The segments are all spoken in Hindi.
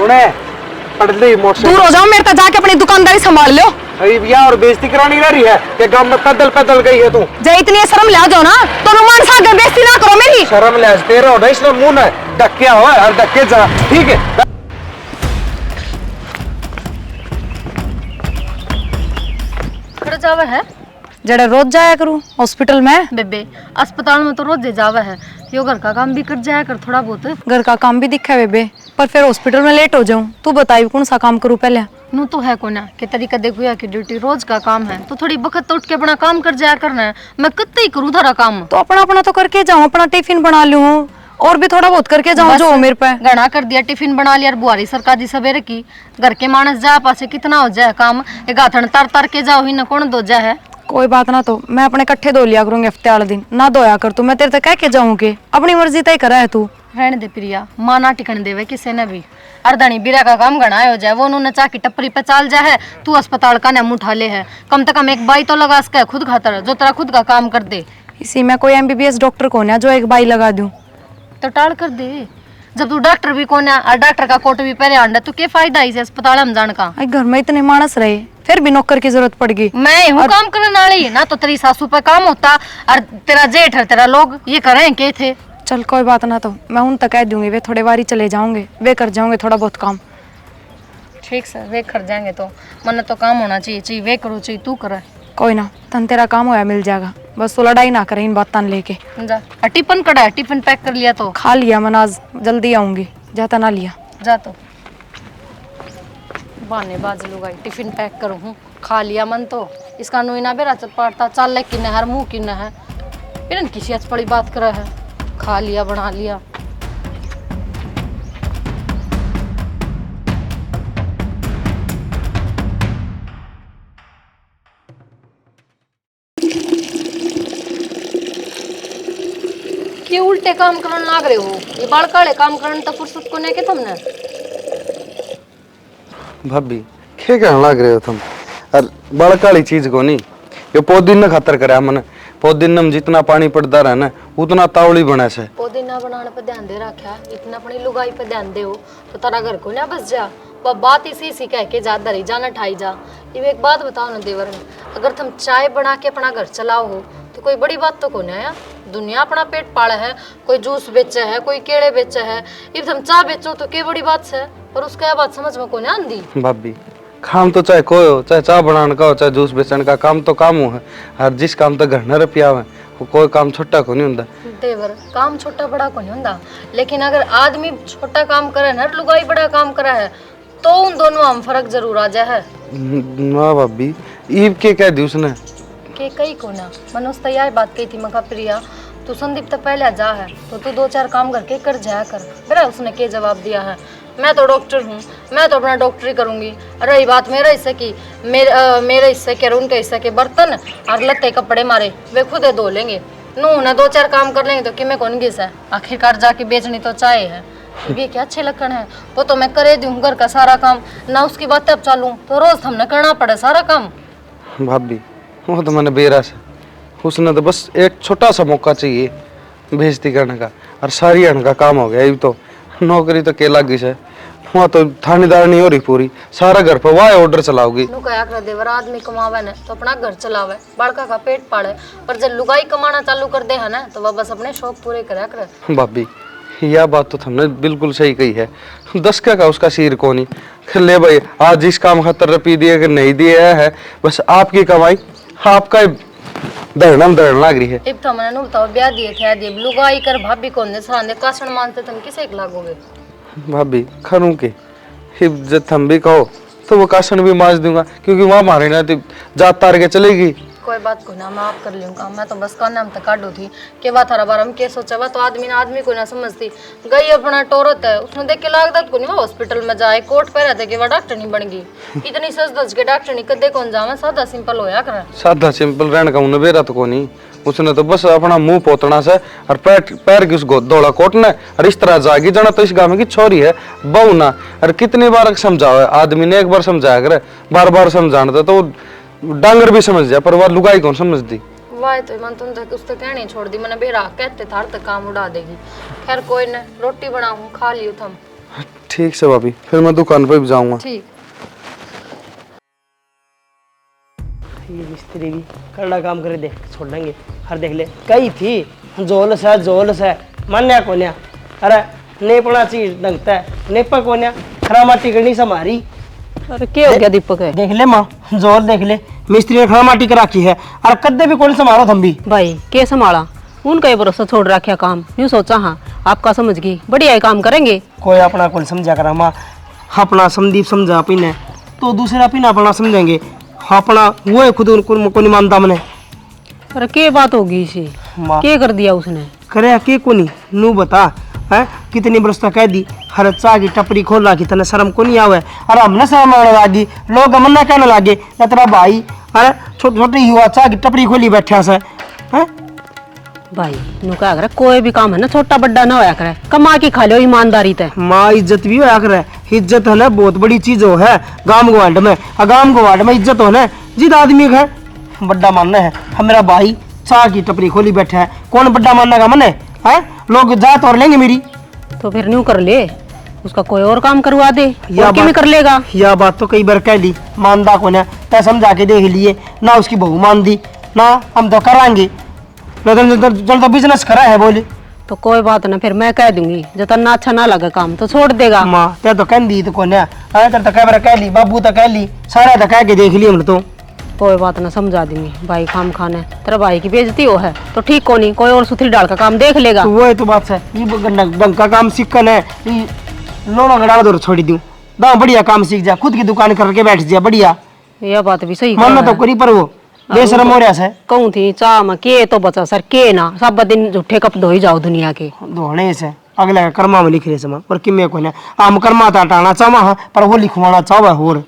सुने पढ़ ली मोटरसाइकिल। दूर हो जाओ मेरे तक, जाके अपनी दुकानदारी संभाल लो। अरे भैया और बेइज्जती करानी रही है कि गांव में पैदल पैदल गई है तू। जे इतनी शर्म ले जाओ ना तो नुमान साहब बेइज्जती ना करो मेरी। शर्म ले तेरा हो इसने मुंह ना धक्के हो और धक्के जा ठीक है। खड़ा जावा है जड़े रोज जाया करूं हॉस्पिटल में। बेबे अस्पताल में तो रोज जावा है, यो घर का काम भी कर जाया कर थोड़ा बहुत। घर का काम भी दिखा है बेबे, पर फिर हॉस्पिटल में लेट हो जाऊं। तू बताई कौन सा काम करूं पहले। नू तो है को ना कि तरीका देखो या कि ड्यूटी रोज का काम है तो थोड़ी बखत उठ के अपना काम कर जाया करना है। मैं कितना ही करूँ थारा काम। तो अपना अपना तो करके जाऊं, अपना टिफिन बना लूं और भी थोड़ा बहुत करके जाऊं जो मेरे पे। घना कर दिया, टिफिन बना लिया, बुआरी सरकारी सवेरे की घर के मानस जा पासे कितना हो जाए काम। एक गाथन तर तर के जाओ ही न कौन दो जा है। कोई बात ना, तो मैं अपने कट्ठे धो लिया करूंगी हफ्ते वाले दिन, ना धोया कर तू। मैं तेरे तक कह के जाऊंगी, अपनी मर्जी तय करा है तू। रहने दे प्रिया, माँ ना टिकन देवे किसी ने भी। अर्धनी बिरा का काम घना हो जाए, वो उन्होंने चाह की टपरी पे चाल जाए है, तू अस्पताल का नाम उठा ले है। कम से कम एक बाई तो लगा सके खुद खातर, जो तेरा खुद का काम कर दे। इसी में कोई MBBS डॉक्टर कौन है जो एक बाई लगा दूं। तो टाल कर दे, जब तू डॉक्टर भी कौन है और डॉक्टर का कोट भी पहले आंडा तो क्या फायदा इसे अस्पताल में जाने का। घर में इतने मानस रहे फिर भी नौकर की जरूरत पड़ गई। मैं हूँ काम करने वाली ना, तो तेरी सासू पे काम होता और तेरा जेठ है तेरा लोग ये करें के थे। चल कोई बात ना, तो मैं उन तक कह दूंगी, वे थोड़े बारी चले जाओगे, वे कर जाओगे थोड़ा बहुत काम। ठीक सर, वे कर जाएंगे तो मन तो काम होना चाहिए वे करो चाहिए तू करे। कोई ना, तन तेरा काम होया मिल जाएगा, बस तो लड़ाई ना करे इन बातों लेके। जा टिफिन कड़ा है, टिफिन पैक कर लिया तो खा लिया मैं, आज जल्दी आऊंगी, जाता ना लिया। जा तो बहाने बाज लूगाई, टिफिन पैक करूँ हूँ खा लिया मन तो इसका नुईना बेरा पड़ता चल ले कि हर मुँह कि है फिर किसी अच्छी बड़ी बात करे है। खा लिया बना लिया। ये उल्टे काम करने लाग रहे हो, ये बाल काले काम करने तो फुर्सत को नहीं के तुमने। भाभी क्या कहने लग रहे हो तुम? और बड़ काली चीज को नहीं, ये पौधीना खातर करे मन। पौधीना में जितना पानी पड़ता रहा ना उतना तावड़ी बने से। पौधीना बनाने पे ध्यान दे रखा, इतना अपनी लुगाई पे ध्यान दे हो तो तारा घर को ना बस जा। वह बात इसी कह के जा दरी जाना ठाई जा। ये एक बात बताओ ना देवर, अगर तुम चाय बना के अपना घर चलाओ हो तो कोई बड़ी बात तो कौन है। दुनिया अपना पेट पाला है, कोई जूस बेचे है, कोई केड़े बेचे है, इब तुम चाय बेचो तो क्या बड़ी बात है। और उसका बात समझ में कौन आंदी। भाभी काम तो चाहे कोई हो, चाहे चाय बनाने का हो चाहे जूस बेचने का, काम तो काम है। और जिस काम तक घर न रुपया है वो कोई काम छोटा को नहीं होता। देवर काम छोटा बड़ा को नहीं होता, लेकिन अगर आदमी छोटा काम करे ना लुगाई बड़ा काम करा है तो उन दोनों में फर्क जरूर आ जाए है। ना भाभी ईब के कह दी उसने के कई को ना मैंने उस तैयार बात कही थी। मका प्रिया तू संदीप तक पहले जा है तो तू 2-4 काम करके कर जाया कर। मेरा उसने क्या जवाब दिया है, मैं तो डॉक्टर हूँ, मैं तो अपना डॉक्टरी करूँगी। रही बात मेरे हिस्से की, मेरे हिस्से के उनके हिस्से के बर्तन और लत्ते कपड़े मारे वे खुद धो लेंगे। नू ना 2-4 काम कर लेंगे तो कि मैं कौन घिस है। आखिरकार जाके बेचनी तो चाहे है, ये क्या अच्छे लक्षण है। वो तो मैं करे दूँ घर का सारा काम, ना उसकी बातें अब चालूँ तो रोज हमने करना पड़े सारा काम। भाभी वो तो मैंने बेरा से उसने तो बस एक छोटा सा मौका चाहिए बेइज्जती करने का और सारी आने का काम हो गया। ये तो नौकरी तो के लागी से वहाँ तो थानेदार नहीं हो रही पूरी, सारा घर पर वाह ऑर्डर चलाओगी। नु कया कर देवर आदमी कमावे न तो अपना घर चलावे, बड़का का पेट पाले। पर जब लुगाई कमाना चालू कर दे है ना तो वह बस अपने शौक पूरे करा करे। भाभी यह बात तो तुमने बिल्कुल सही कही है। 10 का उसका सिर को नहीं ले भाई, आज इस काम खातर रुपये दिए कि नहीं दिए है, बस आपकी कमाई आपका दरड़म लाग रही है। इब तो मैंने बताओ ब्याह दिए थे दे लुगाई कर भाभी कौन ने साने कासण मानते तुम किसे लागोगे। भाभी खरूं के जब तुम भी कहो तो वो कासण भी माज दूंगा, क्योंकि वहाँ मारे ना तो जात तार के चलेगी। कोई बात को ना मैं आप कर लूँगा, मैं तो बस का नाम तक काटो थी के बात हरा बार हम के सोचा हुआ तो आदमी को ना समझती गई अपना टोरत है। उसने देख के लागत को नहीं वो हॉस्पिटल में जाए कोट पे रहते कि वह डॉक्टर नहीं बन गई। इतनी सच धज के डॉक्टर नहीं कदे कौन जावे, सादा सिंपल होया करे। सादा सिंपल रहने का उन्हें बेरा तो को नहीं, उसने तो बस अपना मुंह पोतना से और पैर की उस दौड़ा कोटना और इस तरह जागी जाना। तो इस गाँव की छोरी है बहू ना, और कितनी बार समझाओ आदमी ने, एक बार समझाया करे बार बार समझाना तो डांगर भी समझ जाए, पर वह लुगाई कौन समझती। वाह तो मन तुम तक उस तक कहनी छोड़ दी, मैंने बेरा कहते थार तक काम उड़ा देगी। खैर कोई न रोटी बनाऊं खा लियो थम। ठीक से भाभी, फिर मैं दुकान पे भी जाऊंगा। ठीक। ये मिस्त्री भी करना काम करे देख छोड़ देंगे। हर देख ले कई थी जोलस है मान्या कोन्या। अरे नेपना चीज दंगता है नेपा कोन्या खरा माटी करनी समारी। अरे क्या हो गया दीपक है? देख ले माँ जोर देख ले मिस्त्री ने खरा माटी कर रखी है और कद्दे भी कौन संभालो थम भी। भाई के संभाला उनका ही भरोसा छोड़ रखा काम। यूँ सोचा हाँ आपका समझ गई बढ़िया ही काम करेंगे। कोई अपना कौन समझा करा माँ अपना संदीप समझा पीने तो दूसरा पीना अपना समझेंगे अपना वो है खुद उनको नहीं मानता मैंने। अरे के बात होगी इसी माँ के कर दिया उसने? करे के को नहीं नू बता है कितनी बरस तक कह दी हर चाह की टपरी खोल रखी तने शर्म को नहीं आवे। अरे हमने शर्म आने लगी लोग मन्ना कहने लगे तेरा भाई अरे छोटे छोटे युवा चाह की टपरी खोली बैठा से है। भाई नु क्या करे कोई भी काम है ना छोटा बड़ा ना होया करे कमा के खा लो ईमानदारी ते। माँ इज्जत भी होया करे इज्जत है ना बहुत बड़ी चीज हो है गांव गवांड में गांव गवांड में इज्जत हो ना जिद आदमी है बड़ा मानना है। हम मेरा भाई चाह की टपरी खोली बैठा है कौन बड़ा मानने का मन है लोग जात और लेंगे मेरी। तो फिर न्यू कर ले उसका कोई और काम करवा दे या और कर लेगा। यह बात तो कई बार कह ली मानदा को ना तय समझा के देख लिए ना उसकी बहू मान दी ना हम तो कराएंगे जल तो बिजनेस करा है बोले। तो कोई बात ना फिर मैं कह दूंगी जब तक ना अच्छा ना लगे काम तो छोड़ देगा। माँ ते तो कह दी तो को ना तो कई बार कह ली बाबू तो कह ली सारा तो कह के देख ली हमने तो। कोई बात ना समझा दूंगी भाई काम खाने तेरा भाई की बेइज्जती हो है तो ठीक को नहीं कोई और सुथरी डाल का काम देख लेगा। तो वो है तो बात है ये ढंग का काम सीखन है लोना गड़ा दो छोड़ दूं दाम बढ़िया काम सीख जा खुद की दुकान करके बैठ जा बढ़िया। यह बात भी सही मानना तो करी पर वो बेशरम हो रहा है कहूँ थी चाह में के तो बचा सर के ना सब दिन झूठे कप धोई जाओ दुनिया के धोने से अगले कर्मा में लिख रहे समा पर किमे को ना आम कर्मा टाना चावा पर वो लिखवाना चावा होर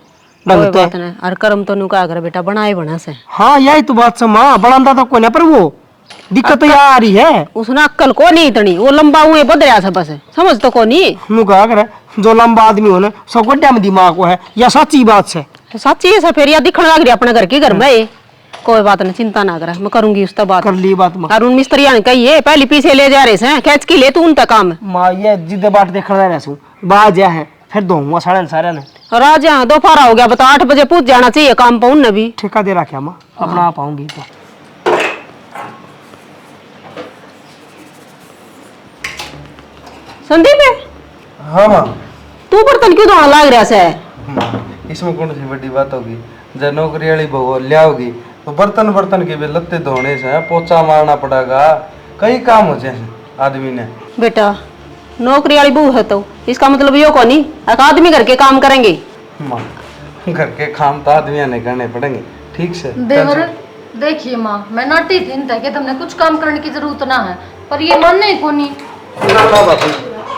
कोई बात नहीं और कर्म तो नु का कर बेटा बनाए बना से। हाँ यही तो बात से माँ बनाता तो कोने पर वो दिक्कत तो यार ही है उसने अक्कल को नहीं इतनी वो लंबा हुए बदलिया था बस समझ तो को नहीं नु कहा करे जो लंबा आदमी हो ना सौ गोड्या में दिमाग को है या सच्ची बात से सच्ची है फिर या दिखने लग रही अपने घर के घर में। कोई बात नहीं चिंता ना कर मैं करूंगी उसका बात कर ली बात माँ। और उन मिस्त्रिया ने कही पहले पीछे ले जा रहे हैं कैच की ले तू उनका काम माँ ये जिद बाट देख रहा है बाज है फिर दूंगा साढ़े सारे ने राजा दोपहर हो गया बता 8 बजे पूछ जाना चाहिए काम पाऊं न भी ठेका दे रखा माँ अपना आप आऊंगी तो। संदीप है हाँ माँ, तू बर्तन क्यों धोने लग रहा है? इसमें कौन सी बड़ी बात होगी जब नौकरी वाली बहू लियाओगी तो बर्तन बर्तन के भी लत्ते धोने से पोछा मारना पड़ेगा कई काम हो जाए आदमी ने। बेटा नौकरी वाली बहू है तो इसका मतलब यो को नहीं एक आदमी घर के काम करेंगे। माँ घर के काम तो आदमी ने करने पड़ेंगे ठीक से। देवर देखिए माँ मैं नाटी थी न कि तुमने कुछ काम करने की जरूरत ना है पर ये मानने ही को नहीं।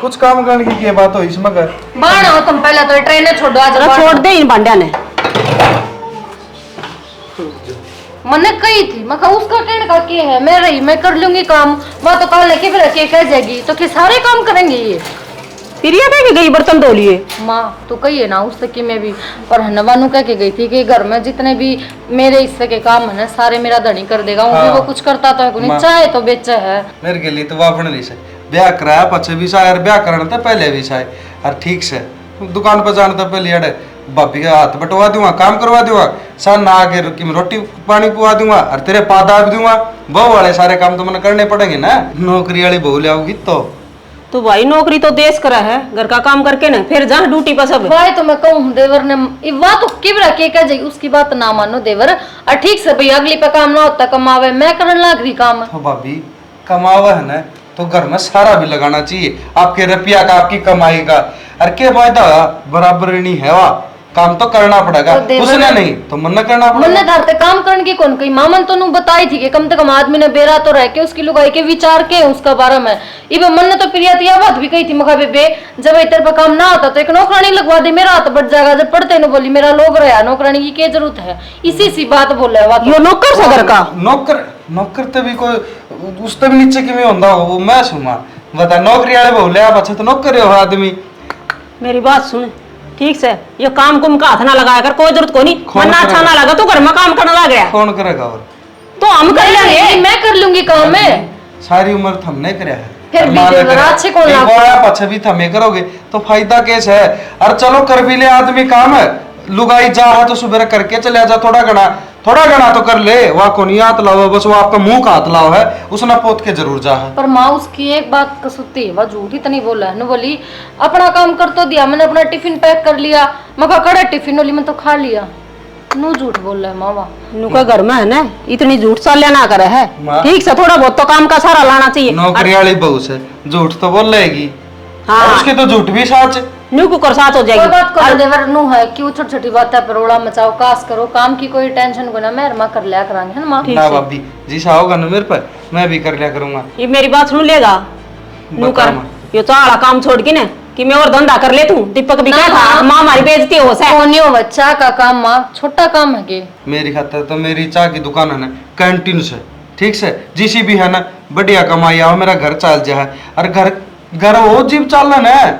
कुछ काम करने की क्या बात हो इसमें कर बाण हो तुम पहले तो ट्रेन छोड़ो आज छोड़ दे इन भांड्या ने मैंने कही थी मैं कहा उसका कहने का क्या है मैं रही मैं कर लूंगी काम वहाँ तो कल लेके फिर के कह जाएगी तो क्या सारे काम करेंगे ये प्रिया कह के गई बर्तन धो लिए माँ तो कही है ना उस तक की मैं भी पर हनवानू कह के गई थी कि घर में जितने भी मेरे हिस्से के काम है ना सारे मेरा धनी कर देगा हाँ। वो कुछ करता तो है को नहीं चाहे तो बेचे है मेरे के लिए तो वो अपने लिए से ब्याह कराया पछे भी साय और ब्याह करना था पहले भी साय और ठीक से दुकान पर जाना था पहले अड़े भाभी का हाथ बटवा दूंगा काम करवा दूंगा सन ना आके रुकी में रोटी पानी पुआ दूंगा और तेरे पादा भी दूंगा बहू वाले सारे काम तो मैंने करने पड़ेंगे ना नौकरी वाली बहू ले आओगी तो भाई नौकरी तो देश करा है घर का काम करके ना फिर जा ड्यूटी पर सब भाई तो मैं कहूँ देवर ने बात तो किबरा के कह जाएगी उसकी बात ना मानो देवर और ठीक से भाई अगली पे काम ना होता कमावे मैं करने लग रही काम तो भाभी कमावा है ना तो घर में सारा भी लगाना चाहिए आपके रुपया का आपकी कमाई का और के फायदा बराबर नहीं है वह काम तो करना पड़ेगा तो उसने नहीं तो मन करना पड़ेगा। मन धरते काम करने की कौन कही मामन तो नू बताई थी कि कम से कम आदमी ने बेरा तो रह के उसकी लुगाई के विचार के उसका बारे में इबे मन ने तो प्रिया यह बात भी कही थी मखा बेबे जब इधर पर काम ना होता तो एक नौकरानी लगवा दे मेरा हाथ बढ़ जाएगा जब पढ़ते न बोली मेरा लोग रहा नौकरानी की क्या जरूरत है इसी सी बात बोला है यो नौकर से घर का नौकर नौकर तो भी कोई उस तो भी नीचे किमें होता हो वो मैं सुना बता नौकरी वाले बोले आप अच्छा तो नौकर हो आदमी मेरी बात सुन ठीक से ये काम कुम का हाथ ना लगाया कर कोई जरूरत को नहीं वरना अच्छा ना लगा तो घर में काम करने लग गया कौन करेगा और तो हम कर लेंगे मैं कर लूंगी काम में सारी उम्र तो हम नहीं करे फिर भी देवर अच्छे कौन लाग पछे भी थमे करोगे तो फायदा कैसे है। और चलो कर भी ले आदमी काम है, लुगाई जा है तो सुबह करके चले जा, थोड़ा घना तो कर ले। वह को नहीं हाथ लाओ, बस वो आपका मुंह का हाथ लाओ है, उसने पोत के जरूर जा है। पर माँ उसकी एक बात कसुती है, वह झूठ इतनी बोला है न, बोली अपना काम कर तो दिया, मैंने अपना टिफिन पैक कर लिया, मगर कड़ा टिफिन वाली मैं तो खा लिया। नु झूठ बोल रहा है मावा। नुका घर में है ना, इतनी झूठ साल्या ना करे है। माँ। ठीक से थोड़ा बहुत तो काम का सारा लाना चाहिए। नौकरी वाली बहू से झूठ तो बोल लेगी, हाँ। और उसके तो झूठ भी सच। न्यू कुकर साथ हो कोई जाएगी। बात को देवर नु है क्यों छोटी छोटी बातें पर रोड़ा मचाओ, कास करो, काम की कोई टेंशन को ना मैं माँ कर लिया करांगे, है ना माँ। ना भाभी जिसा होगा ना मेरे पर मैं भी कर लिया करूंगा। ये मेरी बात सुन लेगा। न्यू कर माँ। ये चाला काम छोड़ के ना कि मैं और धंधा कर ले तू। दीपक भी ना, क्या था, ना। माँ हमारी बेइज्जती हो से। कोनी हो बच्चा का काम माँ, छोटा काम है के। मेरी खातर तो मेरी चाय की दुकान है ना, कैंटीन से ठीक से जिसी भी है ना बढ़िया कमाई आओ, मेरा घर चल जाए। और घर वो जीव चलना है।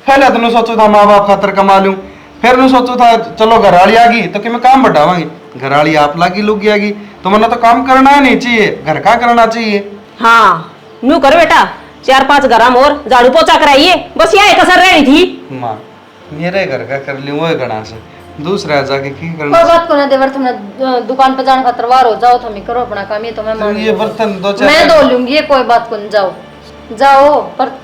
पहले तो सोचो था माँ बाप खातर कमा लूं, फिर मैं सोचो था चलो घराली आ गई तो कि मैं काम बढ़ावांगी, घराली आप लागी लुक गई तो मैंने तो काम करना ही नहीं चाहिए, घर का करना चाहिए। हाँ न्यू कर बेटा, 4-5 गरम और झाड़ू पोछा कराइए, बस यही कसर रही थी। माँ मेरे घर का कर ली वो घना से, दूसरा जाके की कोई करना। बात को ना देवर, तुमने दुकान पे जाने का तरवार हो जाओ, तुम ही करो अपना काम, ये तो मैं मान ये बर्तन दो चार मैं धो लूंगी, ये कोई बात को नहीं, जाओ पर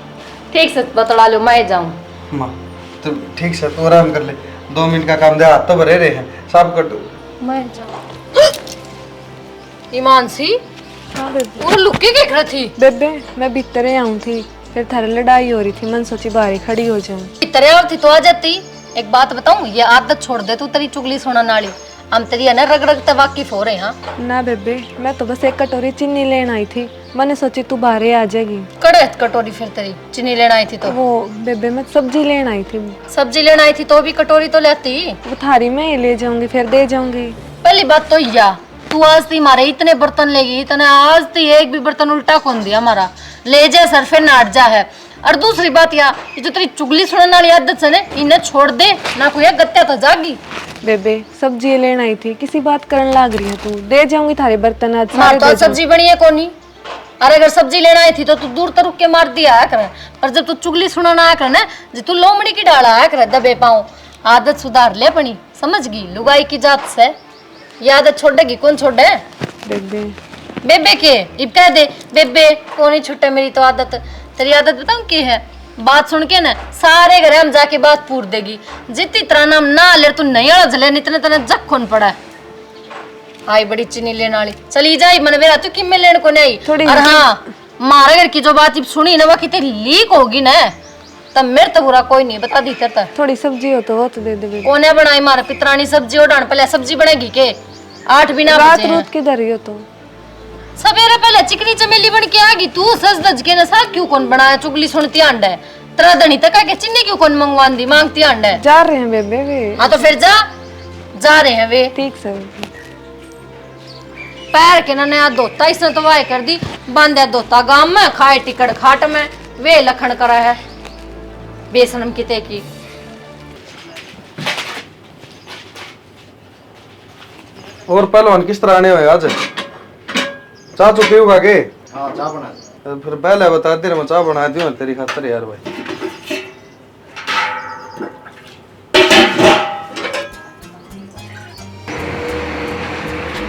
ठीक से बतला लो, मैं जाऊँ। माँ तो ठीक से तो आराम कर ले, 2 मिनट का काम दे, हाथ तो भरे रहे हैं सब कट। मैं जाऊँ। ईमान सी हाँ बेबे। वो लुक्की के खड़ी थी। बेबे मैं भीतर आऊँ थी, फिर थारे लड़ाई हो रही थी, मन सोची बाहर खड़ी हो जाऊँ। इतने और थी तो आ जाती। एक बात बताऊं, ये आदत छोड़ दे तू, तेरी चुगली सुना नाली हम तेरी है ना रग रग वाकिफ हो रहे। हाँ ना बेबे, मैं तो बस एक कटोरी चीनी लेने आई थी, मैंने सोची तू बाहर आ जाएगी। कड़े कटोरी फिर तेरी चीनी लेना आई थी तो। वो बेबे मैं सब्जी लेने आई थी, सब्जी लेना आई थी तो भी कटोरी तो लेती। वो थारी में ही ले जाऊंगी, फिर दे जाऊंगी। पहली बात तो या तू आज ती मारे इतने बर्तन लेगी, इतने आज ती एक भी बर्तन उल्टा कौन दिया हमारा, ले जा सर फिर नाट जा है। और दूसरी बात या ये जो तेरी चुगली सुनने वाली आदत से ने इन्हें छोड़ दे ना, कोई गत्या तो जागी। बेबे सब्जी लेने आई थी, किसी बात करने लग रही है तू, दे जाऊंगी थारे बर्तन आज मार सारे तो दे आज सब्जी बनी है कोनी। अरे अगर सब्जी लेना आई थी तो तू दूर तरुक के मार दिया है करे, पर जब तू चुगली सुनाना आया करे ना, जो तू लोमड़ी की डाला आया करे दबे पाऊं, आदत सुधार ले अपनी, समझ गई लुगाई की जात से ये आदत छोड़ेगी कौन छोड़े। बेबे बेबे के इब कह दे बेबे कौन ही छुट्टे, मेरी तो आदत, तेरी आदत बताऊं की है, बात सुन के ना सारे घरे हम जाके बात पूर देगी, जितनी तरह नाम ना ले तू नहीं अड़जले, इतने तरह जक कौन पड़ा है। आई बड़ी चीनी लेने वाली चली जाई मन मेरा तू किम्मे लेने को नहीं। थोड़ी और हाँ मारा घर की जो बात इब सुनी ना, वो कितनी लीक होगी ना, तब मेरे तो बुरा कोई नहीं, बता दी तेरे तक। थोड़ी सब्जी हो तो वो तो दे दे बेबे। कोने बनाई मारा पितरानी सब्जी और डान पहले सब्जी बनेगी के 8 बिना रात बजे हैं। रूत किधर ही हो तो सवेरे पहले चिकनी चमेली बन के आगी, तू सज दज के ना साग क्यों कौन बनाया, चुगली सुनती आंडा है तेरा धनी तक के चिन्नी क्यों कौन मंगवान दी मांगती आंडा है। जा रहे हैं बेबे वे। हाँ तो फिर जा रहे हैं वे। ठीक से बेबे। पैर के ना नया धोता इसने तो वाय कर दी, बांधे धोता गांव में, खाए टिकट खाट में, वे लखन करा है बेसनम किते की। और पहलवान किस तरह आने हुए आज, चाह चुके होगा के? हाँ चाय बना तो फिर पहले बता दे, मैं चाह बना दी तेरी खातर यार भाई।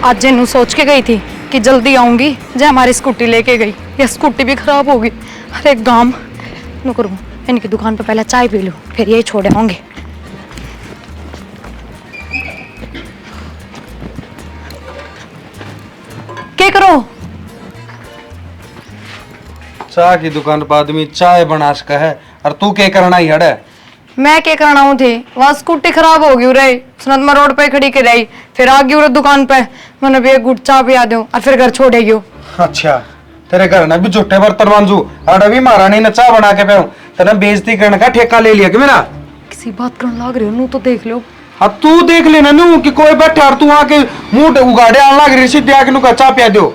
आज जेनू सोच के गई थी कि जल्दी आऊंगी, जो हमारी स्कूटी लेके गई, ये स्कूटी भी खराब होगी। अरे गांव नु करूँ, इनकी दुकान पे पहले चाय पी लूं, फिर यही छोड़े होंगे। क्या करो? चाय की दुकान पर आदमी चाय बना सका है, और तू क्या करना ही हड़े? मैं क्या करना हूँ थी, वहाँ स्कूटी खराब हो गई रही, सुनत मैं रोड पे खड़ी के रही, फिर आ गई दुकान पे, मैंने भी एक गुट चाय पिया दूं और फिर घर छोड़ेगी। अच्छा तेरे घर ना भी झूठे बर्तन मांजू, अरे भी महारानी ने चाय बना के पे तेने बेइज्जती करने का ठेका ले लिया कि मेरा? किसी बात करने लग रही हो तो देख लो। हाँ तू देख लेना नू कि कोई बैठा और तू आके मुंह उगाड़े आने लग रही, सीधे आके नु का चाय पिया दो।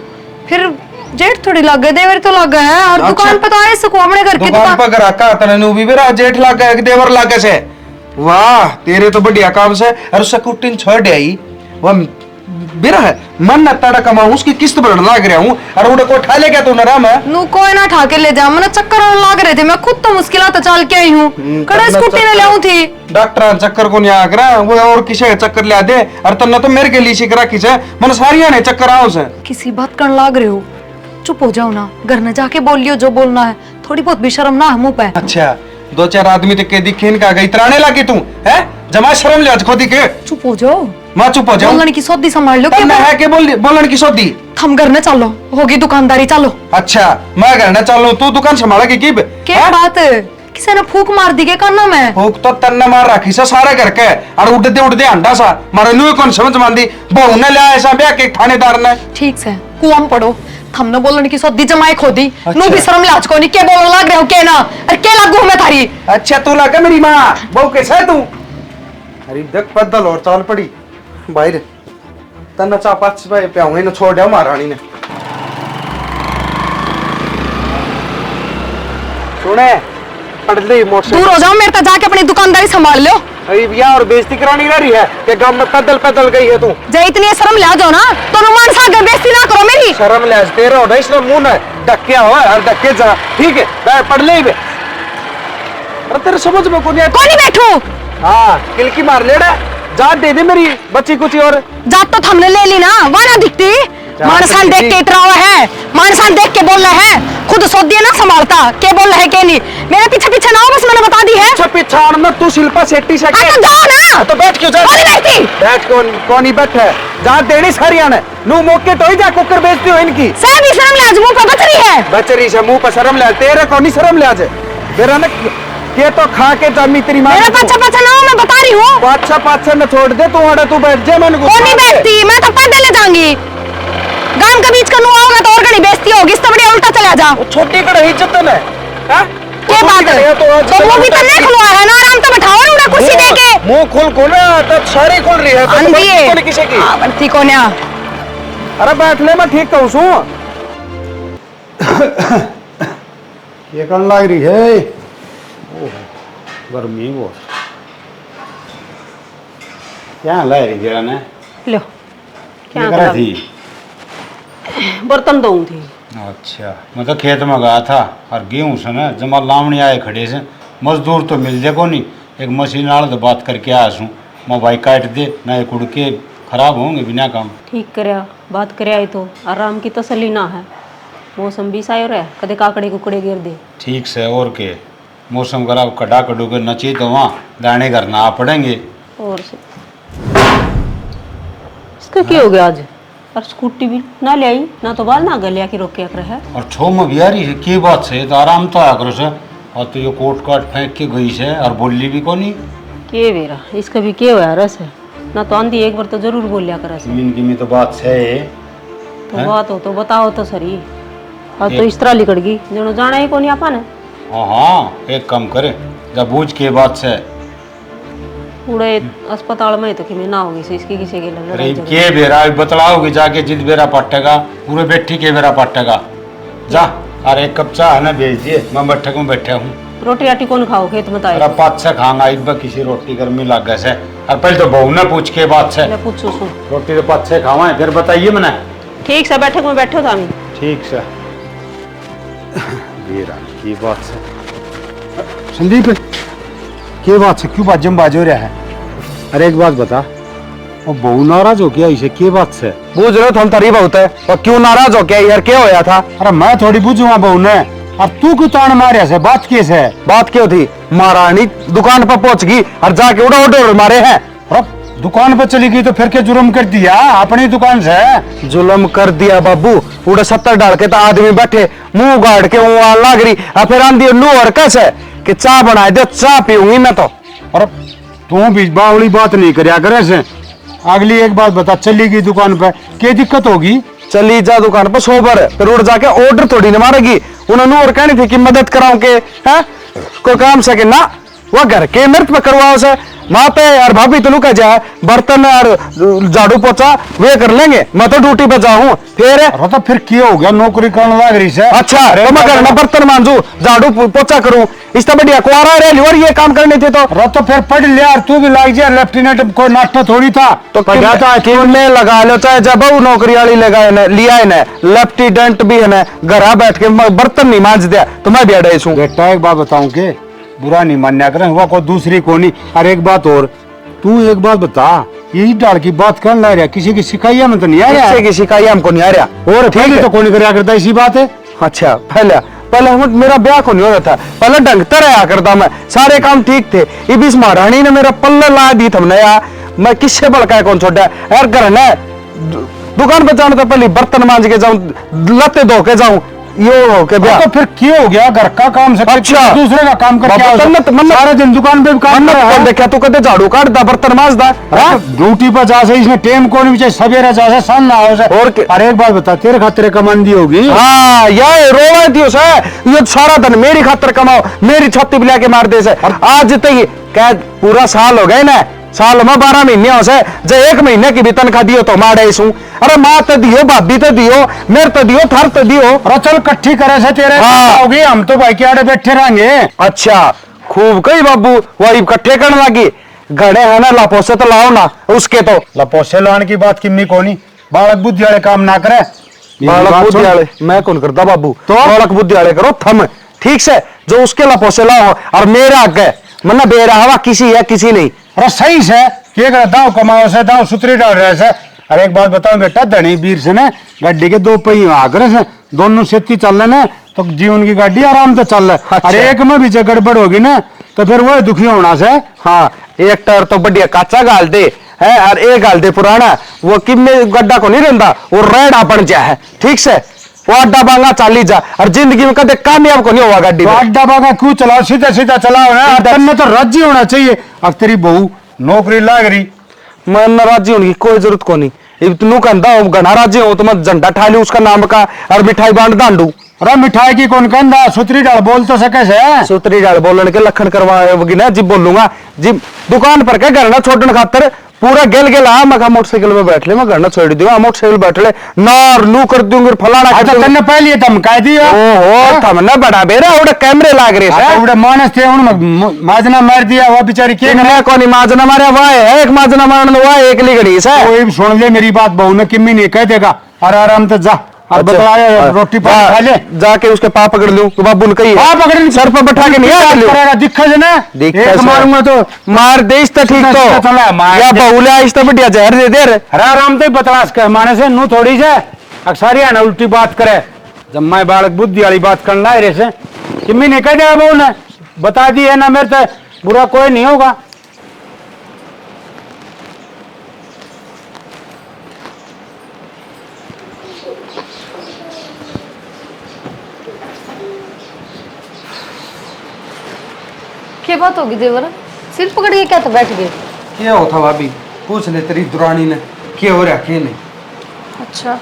फिर जेठ थोड़ी लग गए, देवर तो लग गए हैं, और अच्छा। दुकान पे तो आए सको अपने घर की दुकान पर ग्राहक तने नु भी मेरा जेठ लग गया कि देवर लग गए से। वाह तेरे तो बढ़िया काम से, और उससे कुटिन छोड़ आई, वो बेरा है मन न तड़ा कमाऊं उसकी किस्त भरने लाग रहा हूँ और उड़े को उठा ले गया तू नराम है नू कोई ना ठा के ले जा, मैंने चक्कर आने लाग रहे थे, मैं खुद तो मुश्किलात चल के आई हूँ, कड़े स्कूटी ने ले आऊं थी। डॉक्टर चक्कर को नहीं आकर वो और किसी का चक्कर ले दे और तन्ना तो मेरे के लिए सीख रखी है मन सारिया ने चक्कर आओ से किसी बात करने लाग रहे हो, चुप हो जाओ ना, घर में जाके बोल लियो जो बोलना है, थोड़ी बहुत भी शर्म ना है मुंह पे। अच्छा 2-4 आदमी तक के दिखे इनका गई त्राने लगी तू है जमा शर्म ले आज खुद के चुप हो जाओ, मां चुप हो जाओ बोलने की सौदी संभाल लो। तन्ना है के बोलन की सोदी हम घर में चलो, होगी दुकानदारी चलो। अच्छा मैं घर न चलो तू दुकान संभालेगी की क्या बात किसी ने फूक मार दी के काना में? फूक तो तन्ने मार रखी सा सारे घर के और उड़ते अंडा सा मारे नु कौन समझ मांदी बहू ने ले ऐसा ब्याह के थानेदार ने ठीक से कुआं पड़ो, हमने बोलने की सौदी जमाई खोदी। अच्छा। नु भी शर्म लाज को नहीं के बोलने लग रहे हो के ना, अरे के लागू मैं थारी। अच्छा तू लगा मेरी माँ बहू कैसा है तू अरे देख बदल और चाल पड़ी बाहर तन्ना चापाच पे प्याऊंगे न छोड़ दिया महारानी ने सुने पढ़ ली मोटर दूर हो जाओ मेरे तक, जाके अपनी दुकानदारी संभाल लो। अरे भैया और बेइज्जती करानी रही है कि गांव में पैदल गई है तू जे इतनी शर्म ले जाओ ना तो नुमान सा बेइज्जती ना करो मेरी। शर्म ले तेरे हो इसने मुंह ने धक्किया हो और धक्के जा ठीक है मैं पढ़ ले बे अरे तेरे समझ में कौन बैठू हाँ किलकी मार ले जात दे दे मेरी बच्ची कुछ और जात तो हमने ले ली ना, वाना दिखती मानसान देख के इतरा हुआ है, मानसान देख के बोल रहे हैं, खुद सोच दिया ना संभालता के बोल रहे के नहीं, मेरे पीछे ना हो बस मैंने बता दी है। अच्छा पिछाड़ में तू शिल्पा शेट्टी से तो जाओ ना, तो बैठ क्यों जा कौन बैठती बैठ कौन ही बैठ है जात देनी सारिया ने नू मौके तो ही जा कुकर बेचती हो इनकी सब ही शर्म लाज मुंह पर बच रही है। बचरी से मुंह पर शर्म ले तेरे कौन ही शर्म ले आज मेरा न के तो खा के जमी तेरी मां मेरा पछा ना हो, मैं बता रही हूँ। पाछा न छोड़ दे तू अड़े तू बैठ जा मन कौन नहीं बैठती, मैं तो पर्दे ले जाऊंगी, गांव के बीच का नुआ होगा तो और कहीं बेइज्जती होगी, इससे बढ़िया उल्टा चला जा। छोटी कड़े इज्जत है क्या बात है तो वो भी तो नहीं खुलवा है ना, आराम से बैठाओ ना कुर्सी दे के। मुंह खुल ना तो सारी खुल रही है आंधी है कौन किसी की आंधी कौन है? अरे बैठ ले मैं ठीक कहूँ सू ये कौन लग रही है गर्मी बहुत क्या ला रही जरा ने लो क्या क्या करा करा थी बर्तन धोऊं थी। अच्छा मैं तो खेत में गया था और गेहूँ से ना जमा लावणी आए खड़े से मजदूर तो मिल जाए को नहीं एक मशीन आड़ तो बात करके आया हूँ मैं भाई काट दे ना एक उड़ के खराब होंगे बिना काम ठीक करया बात करे आई तो आराम की तसल्ली ना है, मौसम भी सायो रहा कदे काकड़े कुकड़े गिर दे। ठीक से और के मौसम खराब कड़ा कड़ू के नची तो वहाँ दाने घर ना पड़ेंगे और से इसका क्या हो गया आज, और स्कूटी भी ना ले आई ना तो बाल ना गलिया की रोक के रख रहा है। और छो में भी आ रही है की बात से तो आराम तो आया करो से और तो ये कोट काट फेंक के गई से और बोली भी को नहीं के बेरा इसका भी क्या हुआ रस है ना, तो आंधी एक बार तो जरूर बोलिया कर से। जिंदगी में तो बात है तो बात हो तो बताओ तो सही, और तो इस तरह लिकड़ गई जो जाना ही को नहीं आपा ने। हाँ एक काम करे जब बूझ के बात से पूरे अस्पताल में तो कि मैं ना होगी से इसकी किसी के अरे लड़ाई झगड़ा। के बेरा बतलाओगे जाके जिद बेरा पटेगा पूरे बैठी के बेरा पटेगा जा अरे एक कप चाह ना भेज दिए मैं बैठक में बैठा हूँ रोटी राटी कौन खाओ खेत में अरे पाँच से खाऊंगा एक बार किसी रोटी गर्मी लग गए से और पहले तो बहू ने पूछ के बात से मैं पूछू सुन। रोटी तो पाँच से खावा फिर बताइए मैंने ठीक से बैठक में बैठो था ठीक से बेरा की बात से संदीप की बात से क्यों बाजम बाजो रहा है अरे एक बात बता और बहू नाराज हो गया इसे की बात से बुझ रहे हो हम तारीफ होता है और क्यों नाराज हो क्या यार क्या होया था अरे मैं थोड़ी बुझूंगा बहू ने और तू क्यों तान मारे से बात कैसे है बात क्यों थी महारानी दुकान पर पहुंच गई और जाके उड़ा उड़ा मारे हैं और दुकान पर चली गई तो फिर क्या जुर्म कर दिया अपनी दुकान से जुल्म कर दिया बाबू उड़ा 70 डाल के तो आदमी बैठे मुंह गाड़ के वहां लग रही और फिर आंधी लू और कैसे कि चाय बनाए दो चाय पीऊंगी मैं तो और तू भी बावली बात नहीं करया करे से अगली एक बात बता चली गई दुकान पर क्या दिक्कत होगी चली जा दुकान पर सोबर फिर उड़ जाके ऑर्डर थोड़ी न मारेगी उन्होंने और कहनी थी कि मदद कराऊं के हैं कोई काम सके ना वो घर के मृत पे करवाओ से वहां पे और भाभी तो लुका जा बर्तन और झाड़ू पोछा वे कर लेंगे, मैं तो ड्यूटी पे जाऊं फिर। अरे तो फिर क्या हो गया, नौकरी करने लग रही से। अच्छा तो मैं करना बर्तन मांजू झाड़ू पोछा करूं, इससे बढ़िया कुआरा रह लियो और ये काम करने थे तो। अरे तो फिर पढ़ लिया और तू भी लाग जा, लेफ्टिनेंट कोई नाश्ता थोड़ी था तो पढ़ा था में लगा लो, चाहे जब वो नौकरी वाली लगाए ना लिया है ना, लेफ्टिनेंट भी है ना, घर बैठ के बर्तन नहीं मांज दिया तो मैं भी अड़े हूँ। बेटा एक बात बताऊं के बुरा नहीं मान्या करें, हुआ कोई दूसरी को नहीं। और एक बात और, तू एक बात बता, यही डाल की बात करने लग रहा, किसी की शिकायत में तो नहीं आ रहा? किसी की शिकायत हमको नहीं आ रहा। और ठीक है तो कौन कराया करता, इसी बात है। अच्छा पहले हम मेरा ब्याह को नहीं हो रहा था, पहले ढंग तरह करता मैं, सारे काम ठीक थे। इब इस महारानी ने मेरा पल्ले ला दी थमने यार, मैं किससे भड़काया कौन छोड़ा यार। घर ने दुकान पे जाने तो पहले बर्तन मांज के जाऊं, लत्ते धो के जाऊं, यो हो के ब्याह। तो फिर क्यों हो गया, घर का काम से अच्छा दूसरे का काम कर क्या सारा दिन दुकान पे भी काम कर रहा है। देखा तू कहते झाड़ू काट दा बर्तन मांज दा, ड्यूटी पर जा से इसने टेम को नहीं चाहिए, सवेरे जा से शाम ना हो से। और अरे एक बात बता, तेरे खातिर कमांदी होगी। हाँ ये रोवा थी उसे, ये सारा दिन मेरी खातिर कमाओ, मेरी छत्ती बिला के मार दे से। आज तक क्या पूरा साल हो गए ना, साल में 12 महीने हो से, जो 1 महीने की भी तनख्वाह दियो तो मारे इसू। अरे माँ तो दियो, भाभी तो दियो, मेरे तो दियो, थर तो दियो। अरे चल कट्ठी करे से तेरे होगी, हम तो भाई के आड़े बैठे रहेंगे। अच्छा खूब कही बाबू, वही इकट्ठे करने लगी। घड़े है ना लापोसे तो लाओ ना उसके तो। लपोसे लाने की बात किम्मी कोनी, बालक बुद्धि वाले काम ना करे। बालक बुद्धि वाले मैं कौन करता बाबू, तो बालक बुद्धि वाले करो थम, ठीक से जो उसके लापोसे लाओ और मेरा आगे मना बेरा हवा किसी है किसी नहीं। अरे सही से क्या करे, दाव कमाओ से दाव सुतरी डाल रहे से। अरे एक बात बताओ बेटा, धनी वीर से ना गाड़ी के 2 पहिए आकर से दोनों सेती चल रहे ना तो जीवन की गाड़ी आराम से चल रहा। अच्छा। अरे एक में भी गड़बड़ होगी ना तो फिर वो दुखी होना से। हाँ एक टायर तो बढ़िया काचा गाल दे है और एक गाल दे पुराना, वो किन्ने गड्ढा को नहीं रहता, वो रेड़ा बन जा है, ठीक से वो अड्डा बांगा चाली जा और जिंदगी में कदे कामयाब को नहीं हुआ गाड़ी में। अड्डा बांगा क्यों चलाओ, सीधा सीधा चलाओ ना, तन्ने तो राजी होना चाहिए। अब तेरी बहू नौकरी लाग रही, मैं नाराजी होने की कोई जरूरत को नहीं। इब तू कहता हूँ घना राजी हो तो मैं झंडा ठा लू उसका नाम का और मिठाई बांट दांडू। अरे मिठाई की कौन कहता, सुतरी डाल बोल तो सके से। सुतरी डाल बोलने के लखन करवाएगी ना, जिब बोलूंगा जिब दुकान पर क्या करना छोड़ने खातर पूरा गेल गेल आ, मैं मोटरसाइकिल में बैठ ले, मैं घर ना छोड़ दूंगा, मोटरसाइकिल बैठ ले नार नू कर दूंगी फलाना। अच्छा तन्ने पहले धमका दिया। ओहो थमना बड़ा बेरा उड़े कैमरे लाग रहे हैं, उड़े मानस थे उन माजना मार दिया, वो बेचारी के मैं कौन माजना मारे, वाह है एक माजना मारने वाह एक लिगड़ी से। कोई सुन ले मेरी बात, बहू ने किम्मी नहीं कह देगा। और आराम से जा और बतलाया रोटी पानी खा ले, जाके उसके पाप पकड़ लूं तो बाबू ने कही पाप पकड़ सर पर बैठा के नहीं आ करेगा, दिक्कत है ना, एक मारूंगा तो मार दे इस ठीक तो या बहुले इस तो बढ़िया जहर दे दे। अरे आराम से बतलाश कर माने से नू थोड़ी से अक्सर ही ना उल्टी बात करे, जब मैं बालक बुद्धि वाली बात करना है रे से किम्मी नहीं कह देगा, बहू ने बता दी है ना, मेरे तो बुरा कोई नहीं होगा। क्या बात होगी देवर, सिर पकड़ के क्या तो बैठ गए? क्या होता भाभी, पूछ ले तेरी दुरानी ने क्या हो रहा क्या नहीं। अच्छा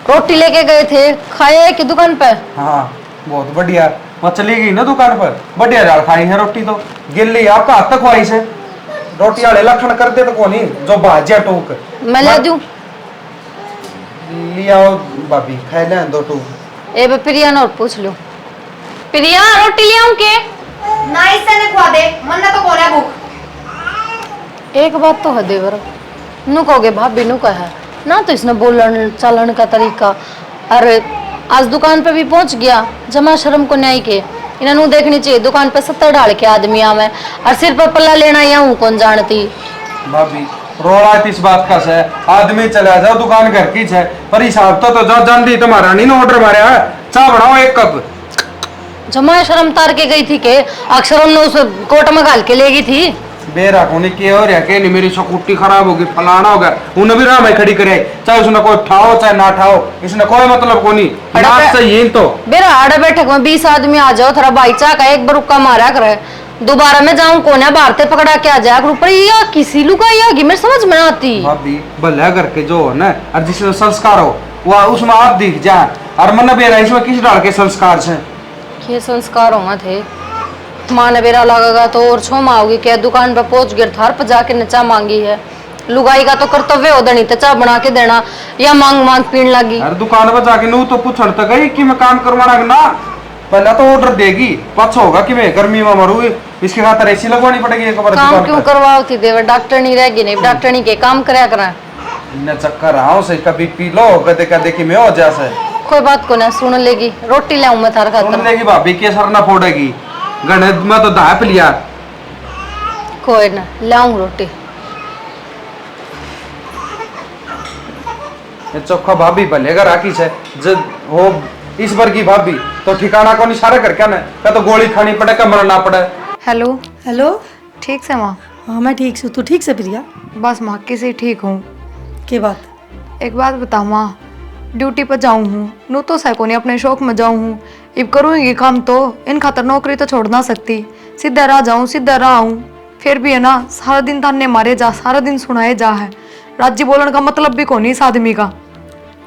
रोटी लेके गए थे, खाए कि दुकान पे? हाँ बहुत बढ़िया, मैं चली गई ना दुकान पर, बढ़िया दाल खाई है रोटी तो गिल्ली आपका हाथ तक खुआई से, रोटी वाले लखन कर दे तो कौन ही जो भाजिया टोक मैं ले दूं? लिया भाभी खाए ले 2 टूक। ए बे प्रिया ना और पूछ लो, प्रिया रोटी ले आऊं के? ना इसे ने खुआ दे, मन ना तो बोला भूख। एक बात तो है देवर, नु कहोगे भाभी नु कहा ना, तो इसने बोलन चलन का तरीका। अरे आज दुकान पे भी पहुंच गया, जमा शर्म को न्याय के इन्हें देखनी चाहिए, दुकान पे 70 डाल के आदमी आवे और सिर पर पल्ला लेना या हूं कौन जानती। भाभी रोड़ा इस बात का से आदमी चला जाओ दुकान घर की है, पर हिसाब तो जा जानती तुम्हारा नहीं ना ऑर्डर मारे है, चाय बनाओ 1 कप। जमा शर्म तार के गई थी के अक्षरम ने उस कोट में घाल के ले गई थी। बेरा कोने के और या के नहीं, मेरी स्कूटी खराब होगी फलाना होगा, उन्हें भी राम खड़ी करे, चाहे उसने कोई ठाओ चाहे ना ठाओ, इसने कोई मतलब को नहीं बात सही है। तो बेरा आड़े बैठक में 20 आदमी आ जाओ, थोड़ा भाई चा का एक बार रुक्का मारा करे, दोबारा मैं जाऊं कोने भारते पकड़ा के आ जाए ऊपर, या किसी लुकाई आगी मेरे समझ में आती। भाभी भले करके जो है ना, और जिसमें संस्कार हो वह उसमें आप दिख जाए, और मन बेरा इसमें किस डाल के संस्कार से ये संस्कार होना थे। माँ ने बेरा लगेगा तो और छो माँ होगी क्या दुकान पे पहुंच गए थार पर जाके न चाह मांगी है। लुगाई का तो कर्तव्य होता नहीं तो चाह बना के देना या मांग मांग पीने लगी। अरे दुकान पर जाके नू तो पूछण तक गई कि मैं काम करवाना कि ना, पहले तो ऑर्डर देगी पछ होगा कि मैं गर्मी में मरू, इसके खातर एसी लगवानी पड़ेगी एक बार काम दुकान क्यों पर। करवाओ थी देवर, डॉक्टर नहीं रहेगी नहीं, डॉक्टर नहीं के काम कराया करा। इन्हें चक्कर आओ से कभी पी लो कदे कदे कि मैं हो जैसे कोई बात को ना सुन लेगी, रोटी लाऊं मैं थार सुन खातर। लेगी भाभी के सर ना फोड़ेगी, गणे मैं तो दाप लिया। कोई ना लाऊं रोटी। ये चोखा भाभी भलेगा राखी से जब हो इस बार की भाभी तो ठिकाना को नहीं सारे करके ना क्या तो गोली खानी पड़े का मरना पड़े। Hello, hello. ठीक से माँ? हाँ मैं ठीक हूँ, तू ठीक से प्रिया? बस माँ किसी ठीक हूँ। के बात? एक बात बता माँ, ड्यूटी पर जाऊँ हूँ नू तो सैको नहीं अपने शौक में जाऊँ हूँ, अब करूँगी काम तो इन खातर नौकरी तो छोड़ ना सकती, सीधा रह जाऊँ सीधा रह आऊँ। फिर भी है ना सारा दिन ताने मारे जा, सारा दिन सुनाए जा है, राज्य बोलने का मतलब भी कौन इस आदमी का।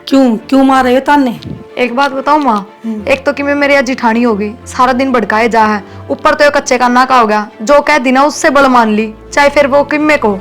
क्यों क्यों मार रहे हो ताने? एक बात बताऊँ माँ, एक तो कि मैं मेरी जिठानी होगी सारा दिन भड़काए जा है, ऊपर तो ये कच्चे का नाका हो गया, जो कह दी ना उससे बड़ मान ली, चाहे फिर वो किम्मे को।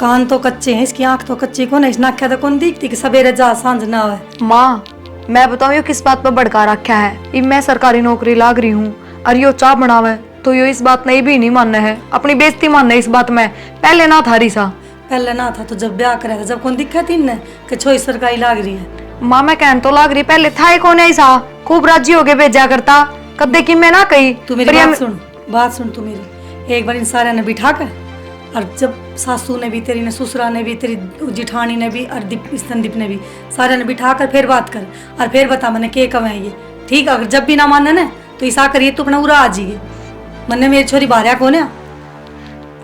कान तो कच्चे हैं, इसकी आंख तो कच्ची को नहीं, नाख्या तो कौन दिखती कि सवेरे जा सांझ ना आवे। माँ मैं बताऊँ यो किस बात पर भड़का रखा है, इब मैं सरकारी नौकरी लाग रही हूँ और यो चाह बनावे तो यो इस बात नहीं भी नहीं मानना है, अपनी बेइज्जती मानना है इस बात में, पहले ना थारी सा। पहले ना था तो जब ब्याह करे था जब कौन दिखा थी ने कि छोई सरकारी लाग रही है। माँ मैं कहन तो लाग रही, पहले था ही कौन ऐसा खूब राजी हो गए भेजा करता, कदे की मैं ना कही। तू मेरी बात सुन तू मेरी, एक बार इन सारे ने बिठा कर और जब सासू ने भी तेरी ने ससुरा ने भी तेरी जिठानी ने भी और संदीप ने भी सारे ने बिठा कर फिर बात कर और फिर बता मैंने के कमाए ये ठीक। अगर जब भी ना माने ना तो ऐसा करिए तू अपना उरा आ जाइए, मन्ने मेरी छोरी बाहर कौन है।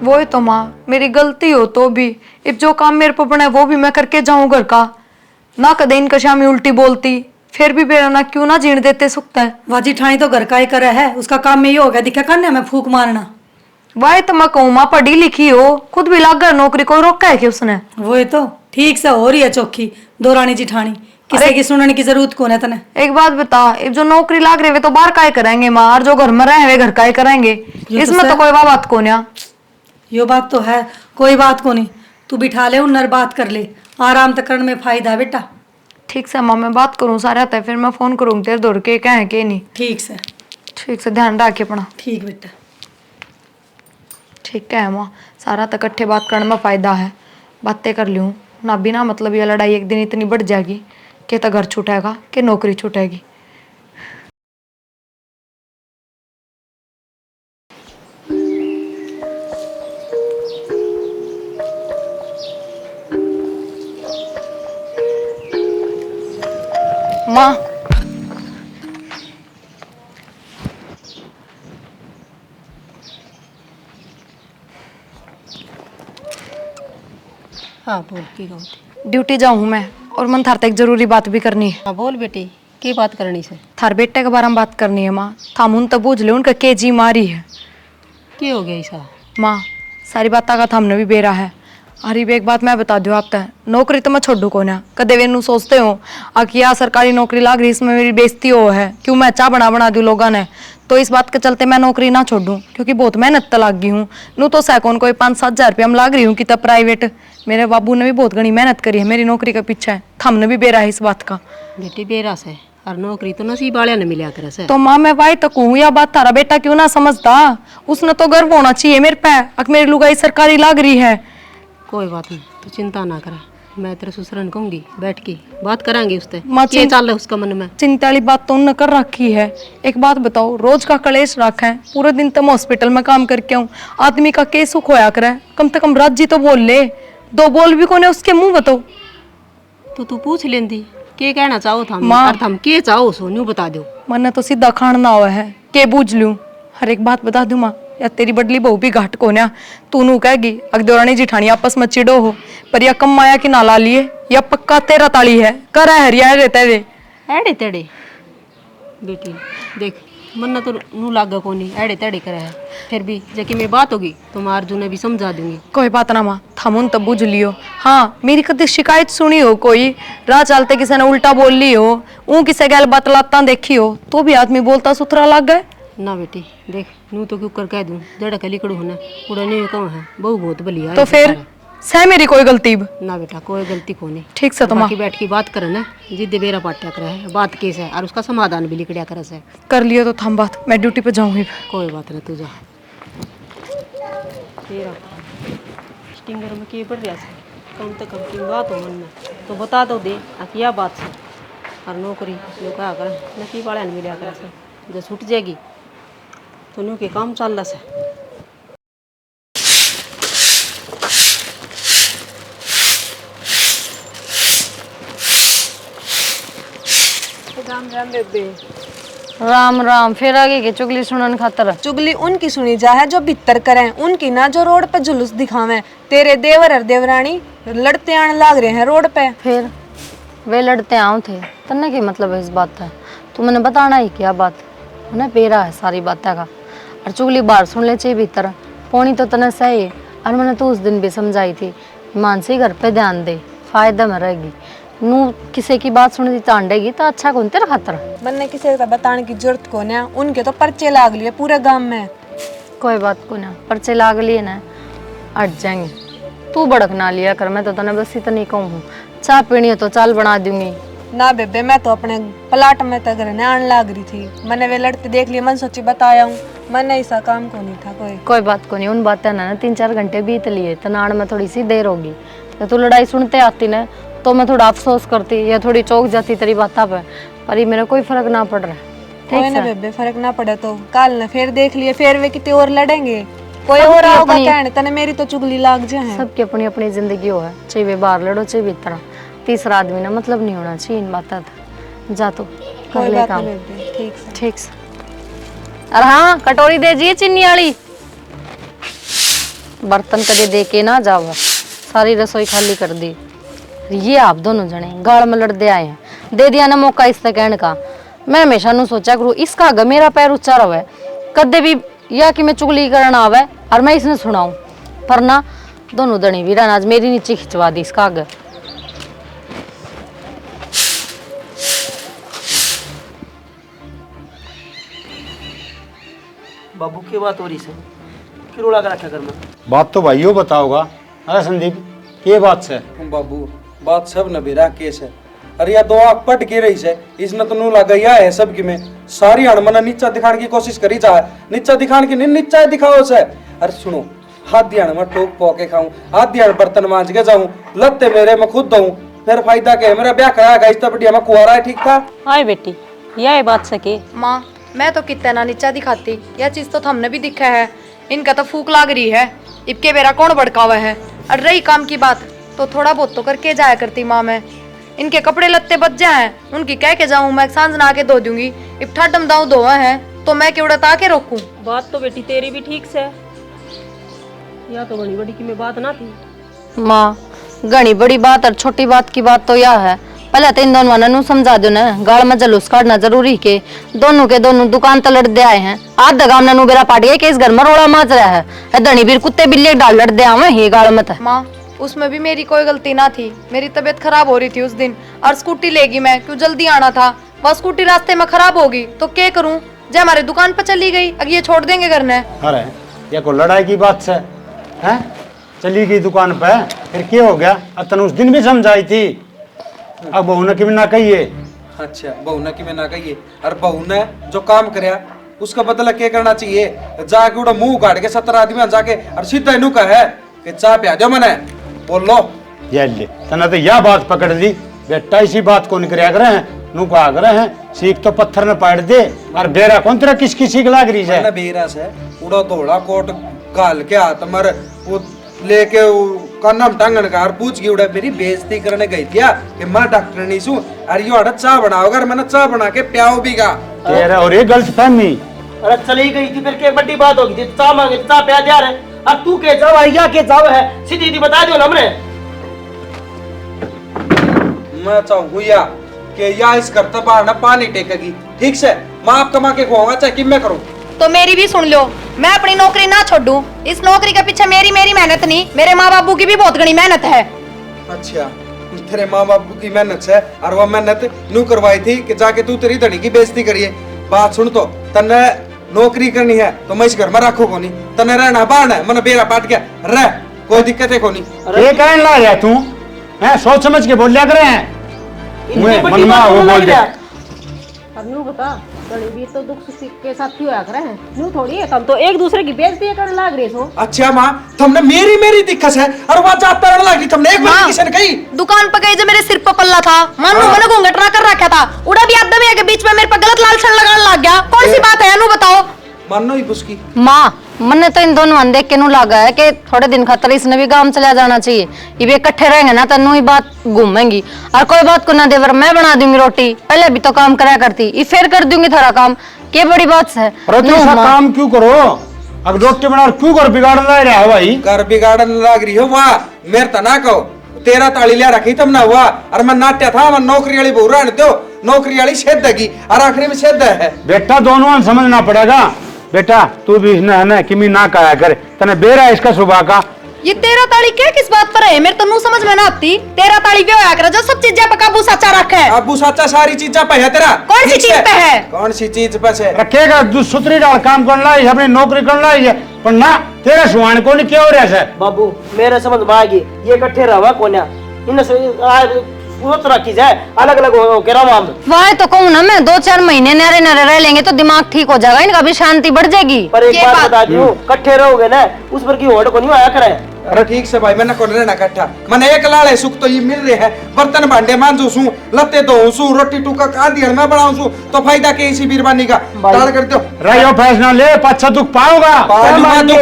वो तो माँ मेरी गलती हो तो भी अब जो काम मेरे पर बना है वो भी मैं करके जाऊँ घर का, ना कदे इनका शामी उल्टी बोलती, फिर भी बेरा ना क्यों ना जीण देते सुखता है। वाजी ठाणी तो घर का ही करे है, उसका काम में ये हो गया दिखा करने में फूक मारना। वाह तो मैं कहूँ माँ पढ़ी लिखी हो, खुद भी लाग नौकरी को रोका है कि उसने। वो तो ठीक से हो रही है चौकी दो रानी जिठानी, किसी की सुनने की जरूरत कौन है तने। एक बात बता, अब जो नौकरी लाग रहे वे तो बाहर काय करेंगे माँ, और जो घर में रहे वे घर का ही करेंगे, इसमें तो कोई बात कौन है। यो बात तो है, कोई बात को नहीं, तू बिठा ले उन्नर बात कर ले, आराम तक करने में फायदा है बेटा। ठीक से माँ मैं बात करूँ सारे आता है फिर मैं फोन करूँ तेरे दौड़ के कहें के नहीं। ठीक से ध्यान रखे अपना। ठीक बेटा। ठीक है माँ, सारा तक इकट्ठे बात करने में फायदा है, बातें कर लूँ ना बिना मतलब ये लड़ाई एक दिन इतनी बढ़ जाएगी कि तो घर छूटेगा कि नौकरी छूटेगी। माँ हाँ बोल की गौ। ड्यूटी जाऊँ मैं और मन थार तक जरूरी बात भी करनी है। हाँ बोल बेटी, की बात करनी से? थार बेटे के बारे में बात करनी है माँ, थामुन तो बूझ ले उनका के जी मारी है। की हो गया ऐसा? माँ सारी बात का हमने भी बेरा है, अरे एक बात मैं बता दूँ आप तक, नौकरी तो मैं छोड़ू को ना, कदे वे नू सोचते हो कि यार सरकारी नौकरी लाग रही इसमें मेरी बेइज्जती हो है, क्यों मैं अच्छा बना दूँ लोगों ने, तो इस बात के चलते मैं नौकरी ना छोड़ूं क्योंकि बहुत मेहनत तो लाग गई हूँ। नू तो सैकोन कोई 5-7 हज़ार रुपया हम लाग रही हूँ कि तब प्राइवेट, मेरे बाबू ने भी बहुत घनी मेहनत करी है मेरी नौकरी के पीछे, हमने भी बेरा है इस बात का। बेटी बेरा से और नौकरी तो नसीब वाले ने मिला करे से। तो माँ मैं भाई तक हूँ, या बात थारा बेटा क्यों ना समझता, उसने तो गर्व होना चाहिए मेरे पे, अक मेरी लुगाई सरकारी लाग रही है। कोई बात नहीं, तू चिंता ना करे, मैं तेरे ससुरन कहूंगी बैठ के बात करांगे उससे, माँ क्या चल रहा है उसका मन में। चिंता वाली बात तो उन्होंने कर रखी है। एक बात बताओ, रोज का कलेश रखा है, पूरे दिन तो मैं हॉस्पिटल में काम करके आऊँ, आदमी का के सुख होया करे, कम से कम राजी तो बोल ले, 2 बोल भी कोने उसके मुंह बताओ। तो तू पूछ लेंदी के कहना चाहो था माँ। और हम के चाहो सो न्यू बता दो। मैंने तो सीधा खान ना हुआ है के बूझ लूं। हर एक बात बता दूं माँ, या तेरी बडली बहू भी घाट को ना, तू नू कहेगी अगदौरानी जिठानी आपस में चिड़ो हो, पर या कम माया की नाला लिए या पक्का तेरा ताली है कर हरिया रहते रे एड़े तेड़े। बेटी देख मन तो नू लागा को नहीं एड़े तेड़े करे है, फिर भी जबकि मैं बात होगी तो मैं अर्जुन ने भी समझा दूंगी। कोई बात ना माँ, थमुन तब बुझ लियो। हाँ मेरी कभी शिकायत सुनी हो, कोई राह चलते किसी ने उल्टा बोल ली हो, ऊ किसे गैल बतलाता देखी हो, तो भी आदमी बोलता सुथरा लग गए। ना बेटी देख नू तो क्यों कर कह दूं जड़ा कली कड़ू होना उड़ा नहीं कौन है बहु बहुत बलिया तो फिर सह मेरी कोई गलती ब? ना बेटा कोई गलती को नहीं। ठीक से तो माँ बाकी बैठ के बात करे ना जिद बेरा पाट्या करे है बात केस है और उसका समाधान भी लिखड़िया करे से। कर लियो तो थम बात, मैं ड्यूटी पे जाऊंगी। कोई बात नहीं तू जा। तेरा स्टिंगर में के बढ़ रहा है कम से कम की बात हो मन में तो बता दो दे क्या बात से और नौकरी जो कहा कर नकी वाले ने मिला कर से जो छूट जाएगी तो न्यू के काम चल रहा से। राम राम बेबे। राम राम, फिर आगे के चुगली सुनन खातर। चुगली उनकी सुनी जा है जो भीतर करें, उनकी ना जो रोड पे जुलूस दिखावे। तेरे देवर और देवरानी लड़ते आने लाग रहे हैं रोड पे। फिर वे लड़ते आओ थे तन्ने की मतलब है इस बात है, तू मैंने बताना ही क्या बात उन्हें पेरा है सारी बातें का। और चुगली बाहर सुन ले चाहिए भीतर पौनी तो तने सही है। और मैंने तो उस दिन भी समझाई थी मानसी घर पे ध्यान दे फायदा में रहेगी, नू किसी की बात सुन चांडेगी तो अच्छा कौन तेरा खातर। मैंने किसी का बताने की जरूरत को ना, उनके तो पर्चे लाग लिए पूरे गांव में। कोई बात को ना, पर्चे लाग लिए ना अट जाएंगे, तू भड़क ना लिया कर। मैं तो तने बस इतनी कहूँ चाय पीनी है तो चाल बना दूंगी। ना बेबे मैं तो अपने प्लाट में तक रहने आने लाग रही थी, मैंने वे लड़ते देख लिए, मन सोची बताया हूँ, मैंने ऐसा काम को नहीं था कोई बात को नहीं। उन बातें ना 3-4 घंटे बीत लिए तनाड़ में थोड़ी सी देर होगी तो तू लड़ाई सुनते आती ना तो मैं थोड़ा अफसोस करती या थोड़ी चौक जाती तेरी बातों पर ये मेरा कोई फर्क ना पड़ रहा है। कोई ना बेबे फर्क ना पड़े तो कल ना फिर देख लिए, फिर वे कितने और लड़ेंगे, कोई और आओगा कहने तने मेरी तो चुगली लाग जाए। सबकी अपनी अपनी जिंदगी हो है, चाहे वे बाहर लड़ो चाहे भीतर, तीसरा आदमी ना मतलब नहीं होना चाहिए इन बातों का। जा तू कर ले काम। ठीक से। अरे हाँ कटोरी दे जी चीनी वाली, बर्तन कदे दे के ना जाओ, सारी रसोई खाली कर दी। ये आप दोनों जने गाड़ में लड़ते आए हैं, दे दिया ना मौका इससे कहने का। मैं हमेशा नु सोचा करूँ इसका आगे मेरा पैर ऊंचा रहे कदे भी या कि मैं चुगली करना आवे और मैं इसने सुनाऊं, पर ना दोनों दनी वीरा आज मेरी नीचे खिंचवा दी इसका आगे। बाबू की बात हो रही से क्यों रोला कर रखा घर में? बात तो भाइयों बताओगा। अरे संदीप ये बात से बाबू बात सब नबीरा केस है। अरे या दो आग पट के रही से इसने तो नू लगा या है सबकी में सारी हड़मना नीचा दिखाने की कोशिश करी जा, नीचा दिखाने की नहीं नीचा दिखाओ से। अरे सुनो हाथ दिया मैं टोक पोके खाऊं, हाथ दिया बर्तन मांज के जाऊं, लत्ते मेरे मैं खुद दूं, फिर फायदा क्या है? मेरा ब्याह कराया इस बढ़िया मैं कुआरा है, ठीक था। हाय बेटी यह बात सके माँ मैं तो कितना नीचा दिखाती, यह चीज तो हमने भी दिखा है, इनका तो फूक लाग रही है, इबके बेरा कौन भड़का हुआ है। और रही काम की बात तो थोड़ा बहुत तो करके जाया करती माँ, मैं इनके कपड़े लत्ते बच जाए उनकी कह के जाऊं, मैं सांझ ना के धो दूंगी, इब ठंडम दाऊ धोआ है तो मैं क्यों उड़ता के रोकूं। बात तो बेटी तेरी भी ठीक से या तो बड़ी बड़ी की में बात ना थी। माँ घनी बड़ी बात और छोटी बात की बात तो यह है, पहले तो इन दोनों वालों समझा दो ना गाड़ में जलूस काटना जरूरी के दोनों के दोनों दुकान तो लड़ दे आए हैं। आध गाम ना बेरा पाट गया कि इस घर में रोड़ा माच रहा है, धनी बीर कुत्ते बिल्ले डाल लड़ दे आवे ये गाड़ में। माँ उसमें भी मेरी कोई गलती ना थी, मेरी तबीयत खराब हो रही थी उस दिन और स्कूटी लेगी मैं क्यों जल्दी आना था, वह स्कूटी रास्ते में खराब होगी तो क्या करूं, जब हमारे दुकान पर चली गई अब ये छोड़ देंगे घर ने। अरे ये को लड़ाई की बात से हैं चली गई दुकान पे फिर क्या हो गया? अब तने उस दिन भी समझाई थी, अब बहू ने क्यों ना कहिए? अच्छा बहू ने कि मैं ना कहिए, और बहू ने जो काम करया उसका बदला क्या करना चाहिए? जाके उड़ा मुंह काट के 70 आदमी जाके और सीधा इनू का है कि चाय पिया दो मैंने बोल लो। ये ले तने तो यह बात पकड़ ली बेटा, इसी बात को निकरिया करे हैं नू को आग रहे हैं सीख तो पत्थर ने पाड़ दे और बेरा कौन तेरा किसकी सीख लाग रही है? बेरा से उड़ा धोड़ा कोट गाल के हाथ मर वो लेके कानम टांगन का और पूछ की उड़ा मेरी बेइज्जती करने गई थी कि मैं डॉक्टर नहीं हूं और यो हड़ा चाय बनाओगा, मैंने चाय बना के प्याओ भी गा तेरा और ये गलत फहमी। अरे चली गई थी फिर क्या बड़ी बात होगी थी, चा मांगे चा प्यार दिया रे, अब तू के जाओ या के जाओ है सीधी सीधी बता दियो ना हमने। मैं चाहूँ या कि या इस घर तक बाहर ना पानी टेकेगी, ठीक से मैं आप कमा के खुआऊंगा चाहे कि मैं करूँ। तो मेरी भी सुन लो, मैं अपनी नौकरी ना छोड़ूं, इस नौकरी के पीछे मेरी मेहनत नहीं, मेरे माँ बापू की भी बहुत घनी मेहनत है। अच्छा तेरे माँ बापू की मेहनत से और वो मेहनत नू करवाई थी कि जाके तू तेरी धनी की बेइज्जती करिए। बात सुन तो तन्ने नौकरी करनी है तो मैं इस घर में रखो को नहीं, तने रहना बाहर है, मन बेरा पाट गया रह, कोई दिक्कत है को नहीं। ये कहने ला रहा तू है, सोच समझ के बोल लिया करे हैं मनवा वो बोल दे। अब नू बता बड़े भी तो दुख सुख के साथ क्यों आ करे हैं, नू थोड़ी है तुम तो एक दूसरे की बेइज्जती करने लग रहे हो। अच्छा माँ तुमने मेरी दिक्कत है और वहाँ जाता रहने लगी, तुमने एक बार किसी ने कही दुकान पर गई जो मेरे सिर पर पल्ला था, मानो मैंने घूंघट ना कर रखा था, उड़ा भी आदमी के बीच में मेरे पर गलत लालचन लगाने लग गया। कौन सी बात है अनु बताओ। मानो ही उसकी माँ मन्ने तो इन दोनों देख के नू लगा है कि थोड़े दिन खातर इसने भी गांव चला जाना चाहिए, ये भी इकट्ठे रहेंगे ना तनु ही बात घूमेंगी। और कोई बात को ना देवर मैं बना दूंगी रोटी, पहले भी तो काम करा करती, ये फिर कर दूंगी थारा काम, के बड़ी बात है। अरे तू ऐसा काम क्यों करो, अब रोटी बना क्यों कर बिगाड़ रहा है भाई, घर बिगाड़ने लग रही हो वाह, मेरे तो ना कहो तेरा ताली लिया रखी तुम ना हुआ, और मैं नाट्या था मैं नौकरी वाली बहू रहने दो, नौकरी वाली सेध देगी और आखिरी में सेध है। बेटा दोनों समझना पड़ेगा, बेटा तू भी है ना कि मैं ना कहा कर, तने बेरा इसका सुबह का। ये तेरा ताली क्या किस बात पर है, मेरे तो नू समझ में ना आती। तेरा ताली क्यों आया कर जो सब चीजें पे काबू साचा रखा है। अबू साचा सारी चीजें पे है तेरा, कौन सी चीज पे है, कौन सी चीज पे है रखेगा दूसरी डाल काम करना है, अपनी नौकरी करना है, पर ना तेरा सुहान को नहीं क्या हो रहा है। बाबू मेरे समझ में आ गई, ये इकट्ठे रहा कोन्या इनसे सोच रखी जाए अलग अलग हो के रहा। वाह तो कहूँ ना मैं 2-4 महीने नरे नरे रह लेंगे तो दिमाग ठीक हो जाएगा, इनका भी शांति बढ़ जाएगी। पर एक बात बता दूं, इकट्ठे रहोगे ना उस पर की होड़ को नहीं आया करे। अरे ठीक से भाई मैंने कौन रहना इकट्ठा, मैंने एक लाड़े सुख तो ये मिल रहे हैं, बर्तन भांडे मांजू सू, लत्ते धोऊं सू, रोटी टूका का दिया मैं बनाऊं सू, तो फायदा के इसी बीरबानी का टाल कर दो। रहो फैसला ले, पाछा दुख पाओगा।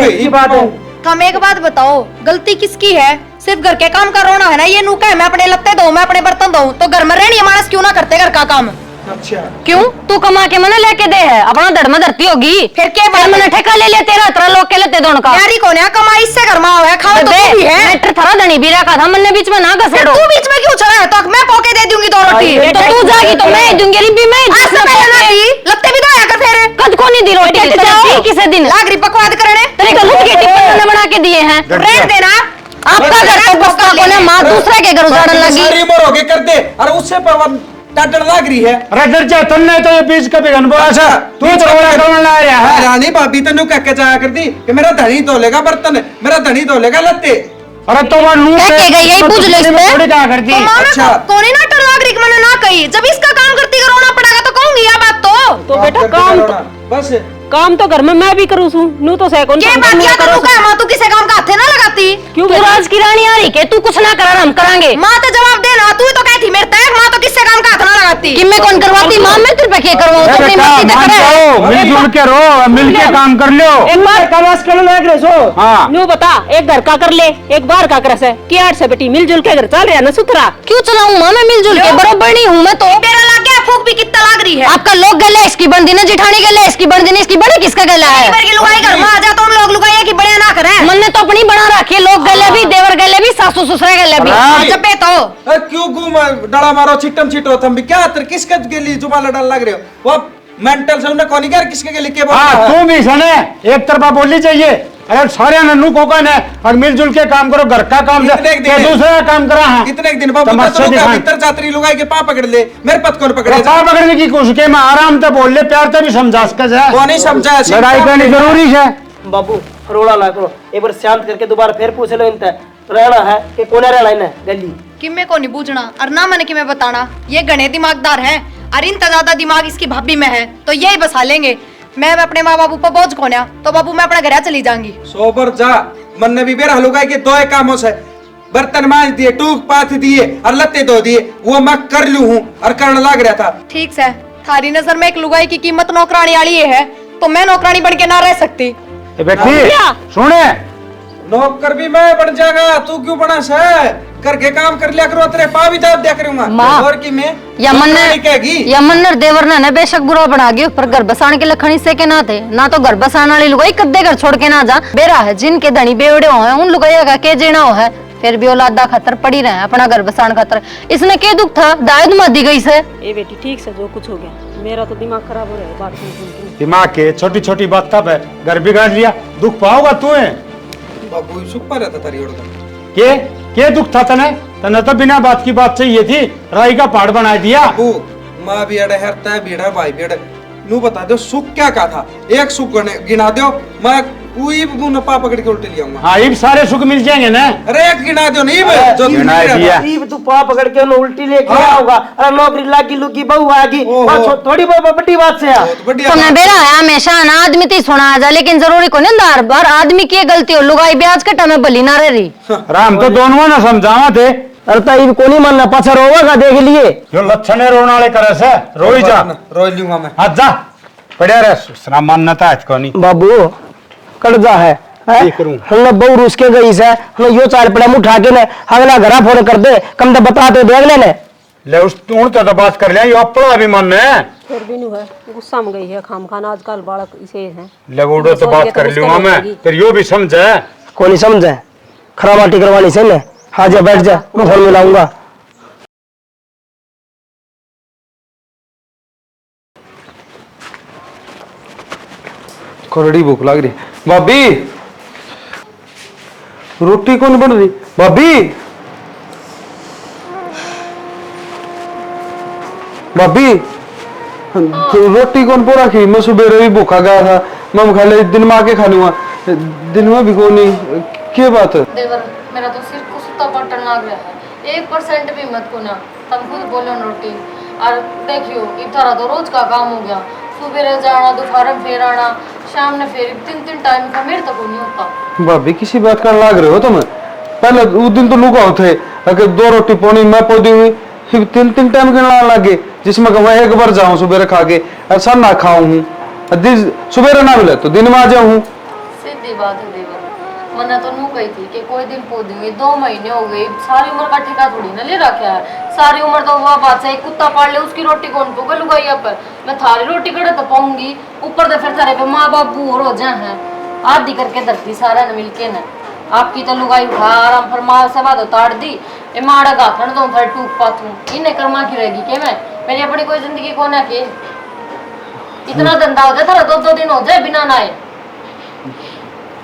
ये बात है। हम एक बात बताओ गलती किसकी है, सिर्फ घर के काम का रोना है ना, ये नू कहे मैं अपने लत्ते धोऊं मैं अपने बर्तन धोऊं, तो घर में रहनी मानस क्यों ना करते घर का काम। अच्छा क्यों तू कमा के मने लेके दे है, अपना धड़ में धरती होगी, फिर क्या बात मैंने ठेका ले लिया तेरा तरह लोग के लेते दोनों का। यारी कौन है कमाई इससे घर में है, खाओ तो तू भी है। मैटर थारा धनी भी रखा था, मैंने बीच में ना घसेड़ो। तू बीच में क्यों चला है, तो मैं पोके दे दूंगी 2 रोटी। तो तू जागी तो मैं दूंगी, रिब्बी मैं लत्ते भी धोया कर फिर। कद को नहीं दी रोटी किसे दिन लागरी बकवाद करने तेरे को लुट के टिप्पण बना के दिए हैं। रेट देना आपका घर तो बस्ता को ना माँ दूसरे के घर उजाड़न लगी। सारी उम्र हो गई कर दे, और उससे पर टाटड़ लग रही है। अरे डर जा तन्ने तो ये बीच का भी अनुभव है, तू तो रोड़ा करने ला रहा है। रानी भाभी तनु कह के जाया कर दी कि मेरा धनी धो लेगा बर्तन, मेरा धनी धो लेगा लत्ते। अरे तो वो नू कह के गई, यही पूछ लो इसमें। थोड़ी क्या करती। अच्छा कोनी ना टर नागरिक मैंने ना कही, जब इसका काम करती का रोना पड़ेगा तो कहूंगी यह बात तो बेटा काम तो घर में मैं भी करूँ सू, नू तो सैकोन क्या बात क्या करूँ का, माँ तू किसे काम का हाथे ना लगाती। क्यों तू राज की रानी आ रही के तू कुछ ना करा हम करांगे। माँ तो जवाब देना, तू तो कहती मेरे तक माँ तो किससे काम का हाथ ना लगाती। कि मैं कौन करवाती, माँ मैं तेरे पे क्या करवाऊं, तो अपनी मर्जी से करे। मिलजुल के रहो, मिल के काम कर लो। एक बार कलाश करने लग रहे सो। हाँ नू बता, एक घर का कर ले एक बार का कर से की 8 से बेटी मिलजुल के घर चल रहा ना सुथरा। क्यों चलाऊं माँ, मैं मिलजुल के बराबर नहीं हूँ मैं तो। तेरा लग गया फूक भी कितना लग रही है। आपका लोग गले इसकी बंदी ने जिठानी गले इसकी बंदी ने इसकी बड़ी किसका गला है। की लुगाई घर में आ जा तो उन लोग लुगाई की बड़े ना करे। मन ने तो अपनी बना रखी है, लोग गले भी देवर गले भी सासू ससुरे गले भी। जब पे तो क्यों घूम डड़ा मारो चिट्टम चिटो थम भी क्या तर किसके के लिए जुबान लड़न लग रहे हो, वो मेंटल से उन्हें कौन कर किसके के लिए क्या बोल रहा हाँ है। तू भी सने एक तरफा बोलनी चाहिए। अरे सारे नन्नू को कहना है और मिलजुल के काम करो, घर का काम दूसरा काम करा है। कितने दिन बाबू भीतर जात्री लुगाई के पा पकड़ ले, मेरे पत कौन पकड़े। पा पकड़ने की कोशिश के मैं आराम से बोल ले, प्यार से भी समझा सका जाए। वो नहीं समझा, लड़ाई करनी जरूरी है। बाबू रोड़ा ना करो, एक बार शांत करके दोबारा फिर पूछ लो इनसे रहना है कि कोने रहना है गली कि मैं को नहीं बूझना और ना मैंने कि मैं बताना, ये गणे दिमागदार है और इनका ज्यादा दिमाग इसकी भाभी में है, तो यही बसा लेंगे। मैं अपने माँ बाबू पर बोझ कोन्या तो बाबू मैं अपना घर चली जाऊंगी। सोबर जा मन ने भी बेरा लुगाई के 2 कामों से बर्तन मांज दिए, टूक पाथ दिए और लत्ते धो दिए, वो मैं कर लू हूँ और करने लग रहा था। ठीक से थारी नजर में एक लुगाई की कीमत नौकरानी वाली है, तो मैं नौकरानी बन के ना रह सकती। बेटी सुने, नौकर भी मैं बन जाएगा, तू क्यों बना से करके काम कर लिया करो, तेरे पा भी दाब दिया करूंगा। और की मैं या मन्नर देवर ने बेशक बुरा बना गयो, पर घर बसाने के लखनी से के ना थे ना, तो घर बसाने वाली लुगाई कद्दे घर छोड़ के ना जा। बेरा है जिनके धनी बेवड़े हो हैं उन लुगाइया का के जेना हो है, फिर भी औलादा खतर पड़ी रहे अपना घर बसाने खतर। इसने के दुख था दायद मत दी गई से। ए बेटी ठीक से जो कुछ हो गया, मेरा तो दिमाग खराब हो रहा है बात सुन। दिमाग के छोटी छोटी बात तब है, घर बिगाड़ लिया, दुख पाओगा तू है। बाबू सुपर रहता तारी ओर के दुख था तने, तने तो बिना बात की बात चाहिए थी, राई का पहाड़ बना दिया। बाबू माँ भी अड़े हरता है भीड़ा भाई भी अड़े, नू बता दो सुख क्या का था, एक सुख गिना दो, मैं कोई भी पा पकड़ के उल्टे ले आऊंगा। हाँ ये सारे सुख मिल जाएंगे ना। अरे एक गिना दो नहीं जो गिना दिया। जीव तू पा पकड़ के उन्हें उल्टी लेके आओगा, अरे नौकरी लागी लुकी बहू आगी, थोड़ी बड़ी बात से बहुत बढ़िया तो मैं बेरा है हमेशा ना आदमी ती सुना जा, लेकिन जरूरी को नहीं दार बार आदमी की गलती हो, लुगाई ब्याज कटा में भली ना रही। राम तो दोनों ना समझावा थे। अरे ताई को नहीं मानना, पाछा रोवा देख लिए जो लक्षण है रोने वाले करे से रोई जा। रो लूंगा मैं। हाँ जा पढ़िया रे सुना मानना था आज को नहीं। बाबू कर्जा है हमने बहु रूस के गई से हमने यो चाल पड़ा मुँह उठा के ने अगला घरा फोन कर दे, कम तो बता दे देख लेने ले उस उन तो बात कर लिया, ये अपना अभिमान है। फिर भी नहीं है, गुस्सा में गई है खाम खाना, आजकल बालक इसे है। ले उड़ो तो बात कर लूंगा मैं, फिर यो भी समझे। को नहीं समझे, खराब आटी करवानी से ने। हाँ जा बैठ जा, मैं फोन मिलाऊंगा। कोरड़ी भूख लग रही। भाभी रोटी कौन बन रही? भाभी भाभी तो रोटी कौन पूरा खी? मैं सुबह भी भूखा गया था, मैं खा ले दिन में आके खा लूंगा, दिन में भी को नहीं। क्या बात है? देवर मेरा तो सिर को सुता पटन लग रहा है, 1% भी मत को ना, तब खुद बोलो रोटी। और देखियो इतना तो रोज का काम हो गया, सुबह जाना, दोपहर में फिर आना, शाम ने फिर 3 टाइम का मेरे तक नहीं होता। भाभी किसी बात कर लाग रहे हो तुम? पहले उस दिन तो लुका थे, अगर 2 रोटी पौनी मैं पौधी हुई, फिर 3 टाइम गिनने लगे, जिसमें मैं एक बार जाऊं सुबह खा के, ऐसा ना खाऊं हूँ, सुबह ना मिले तो दिन में आ जाऊं। सीधी बात है देवर, मैंने तो नू कही थी कि कोई दिन पौधी हुई, 2 महीने हो गए, सारी उम्र का ठेका थोड़ी ना ले रखा है। सारी उम्र तो वह बात है, कुत्ता पाल ले उसकी रोटी कौन पोगे लुगाइया पर, मैं थारी रोटी कड़े तो पाऊंगी, ऊपर तो फिर थारे पे माँ बाप बूढ़ हो जाए हैं, आदि करके धरती सारा ने मिलके न। आपकी तो लुगाई उठा आराम फरमा से बाद उतार दी, ए माड़ा गाथन तो थारे टूक पाथू, इन्हें कर्मा की रहेगी के मैं, मेरी अपनी कोई जिंदगी कौन है के? इतना धंधा हो जाए थारा 2 दिन हो जाए बिना नाए।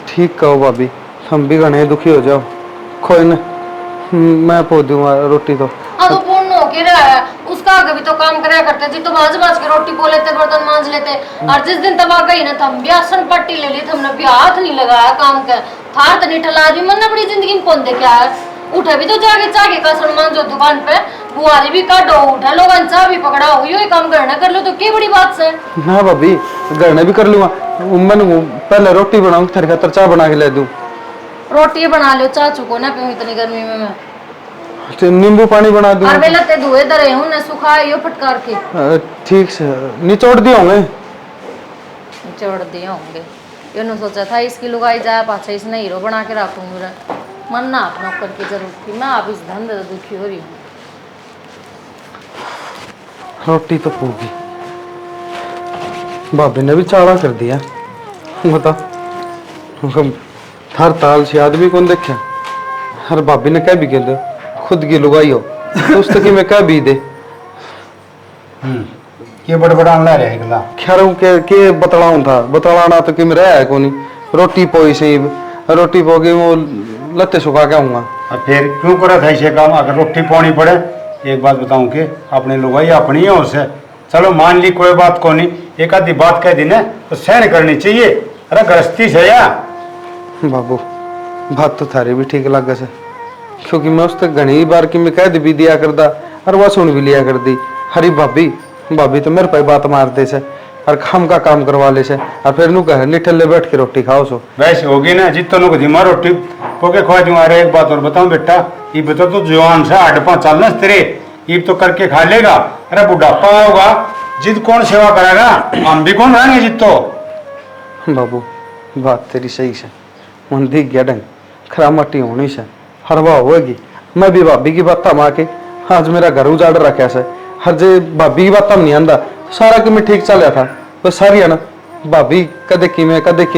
ठीक कहो भाभी, हम भी घने दुखी हो जाओ, कोई न मैं पो दूंगा रोटी तो। हाँ तो पूर्ण हो के रहा है, उसका आगे भी तो काम कराया करते थे, तो बाज बाज के रोटी पो लेते, बर्तन मांज लेते। और जिस दिन तब आ गई ना, हम ब्यासन पट्टी ले ली, हमने भी हाथ नहीं लगाया काम का, थार तो नहीं ठला, भी मन अपनी जिंदगी में कौन दे क्या है, उठे भी तो जाके कसर मांजो दुकान पे, बुआरी भी काटो, उठा लो चाह भी पकड़ा हो, यो काम करना कर लो तो क्या बड़ी बात से। हाँ भाभी घरने भी कर लूंगा, मैंने पहले रोटी बनाऊं, थारी खातर चाय बना के ले दूं। रोटी बना लो, चाह चुको ना पीऊं इतनी गर्मी में मैं, नींबू पानी बना दूं। और वे लते धुए दरे हूं ना, सुखाए यो फटकार के। ठीक से निचोड़ दिए होंगे। निचोड़ दिए होंगे, यो ने सोचा था इसकी लुगाई जाए पाछे इसने हीरो बना के रखूंगी, मन ना अपना करके जरूरत थी, मैं आप इस धंधे से दुखी हो रही हूँ। रोटी तो पूगी, भाभी ने भी चाड़ा कर दिया, बता हर ताल से आदमी कौन देखा, हर भाभी ने क्या भी कह दे, खुद की लुगाई हो दोस्त की मैं क्या भी दे। ये बड़ा ला रहे गला खैर के बतलाऊं था, बतलाना तो कि मेरा है कोनी, रोटी पोई से रोटी पोगी वो लत्ते सुखा के आऊंगा। अब फिर क्यों करा था इसे काम, अगर रोटी पानी पड़े। एक बात बताऊं कि अपनी लुगाई अपनी है उसे, चलो मान ली कोई बात को नहीं, एक आधी बात कह दी ना तो सहन करनी चाहिए। अरे गृहस्थी से या बाबू बात तो थारी भी ठीक लगे से, क्योंकि मैं उस तक घनी बार की मैं कह भी दिया करता और वह सुन भी लिया कर दी। हरी भाभी भाभी तो मेरे पे बात मार दे से और खाम का काम करवा ले से, और फिर नू कहे निठल्ले बैठ के रोटी खाओ सो। वैसे होगी ना जितनों को धीमा रोटी पोके खवा दूंगा। अरे एक बात और बताऊं बेटा, ये बता तो जवान से 8-5 चलना तेरे ये तो करके खा लेगा। अरे बुढ़ापा होगा जिद कौन सेवा करेगा, हम भी कौन रहेंगे जिद तो। बाबू बात तेरी सही से, मन दिख गया ढंग खरामटी होनी से हरवा होगी। मैं भी भाभी की बात थमा के आज मेरा घर उजाड़ रखा से, हर जे भाभी की बात नहीं आंदा सारा कि मैं ठीक चल था, बस सारी है ना भाभी कदे कि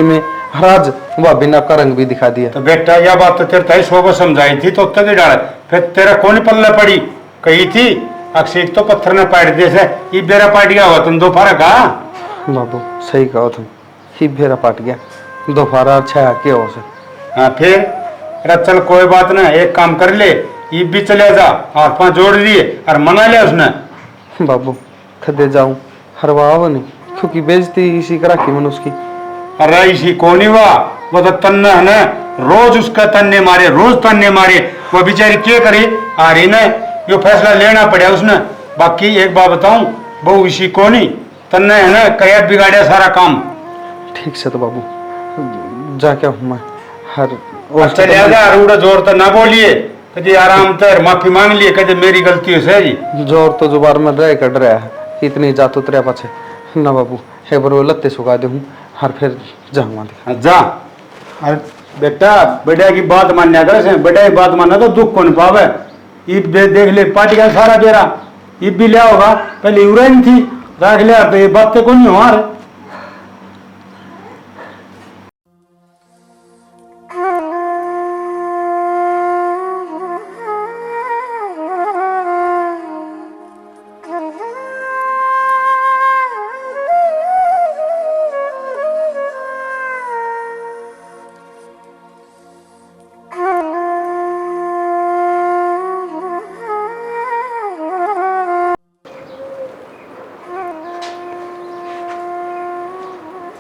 में हर आज भाभी ने आपका रंग भी दिखा दिया। तो बेटा यह बात तो तेरे ताई 100 बार समझाई थी तो उत्तर नहीं डाला, फिर तेरा कौन पल्ले पड़ी कही थी अक्षय तो पत्थर ने पाट दे से ये बेरा पाट गया हुआ तुम दोपहर का। बाबू सही कहो तुम, ही बेरा पाट गया दोपहर अच्छा के हो से। हाँ फिर अरे चल कोई बात ना, एक काम कर ले ये भी चले जा, हाथ पांव जोड़ लिए और मना लिया उसने। बाबू खदे जाऊं हरवाओ नहीं, क्योंकि बेइज्जती इसी करा की मन उसकी। अरे इसी कोनी वो तो तन्ने है ना, रोज उसका तन्ने मारे, रोज तन्ने मारे। वो बेचारी क्या करे, आ रही ना, यो फैसला लेना पड़ा उसने। बाकी एक बात बताऊं, बहु इसी कोनी तन्ने है ना, कया बिगाड़े सारा काम। ठीक से तो बाबू जा क्या हूँ मैं हर अच्छा रूड़ा जोर तो ना बोलिए, कभी आराम से माफी मांग लिए, कभी मेरी गलती है सही। जोर तो जुबार में रह कट रहा है, इतनी जात उतरिया पाछे ना बाबू। है बार वो लत्ते सुखा दे हूँ हर फिर जाऊंगा। जा अरे बेटा, बेटा की बात मानने कर, बेटा की बात मानना तो दुख कौन पावे। ईद देख ले पार्टी का सारा बेरा, ईद भी लिया होगा, पहले यूराइन थी रख लिया, तो ये बात कौन नहीं हमारे।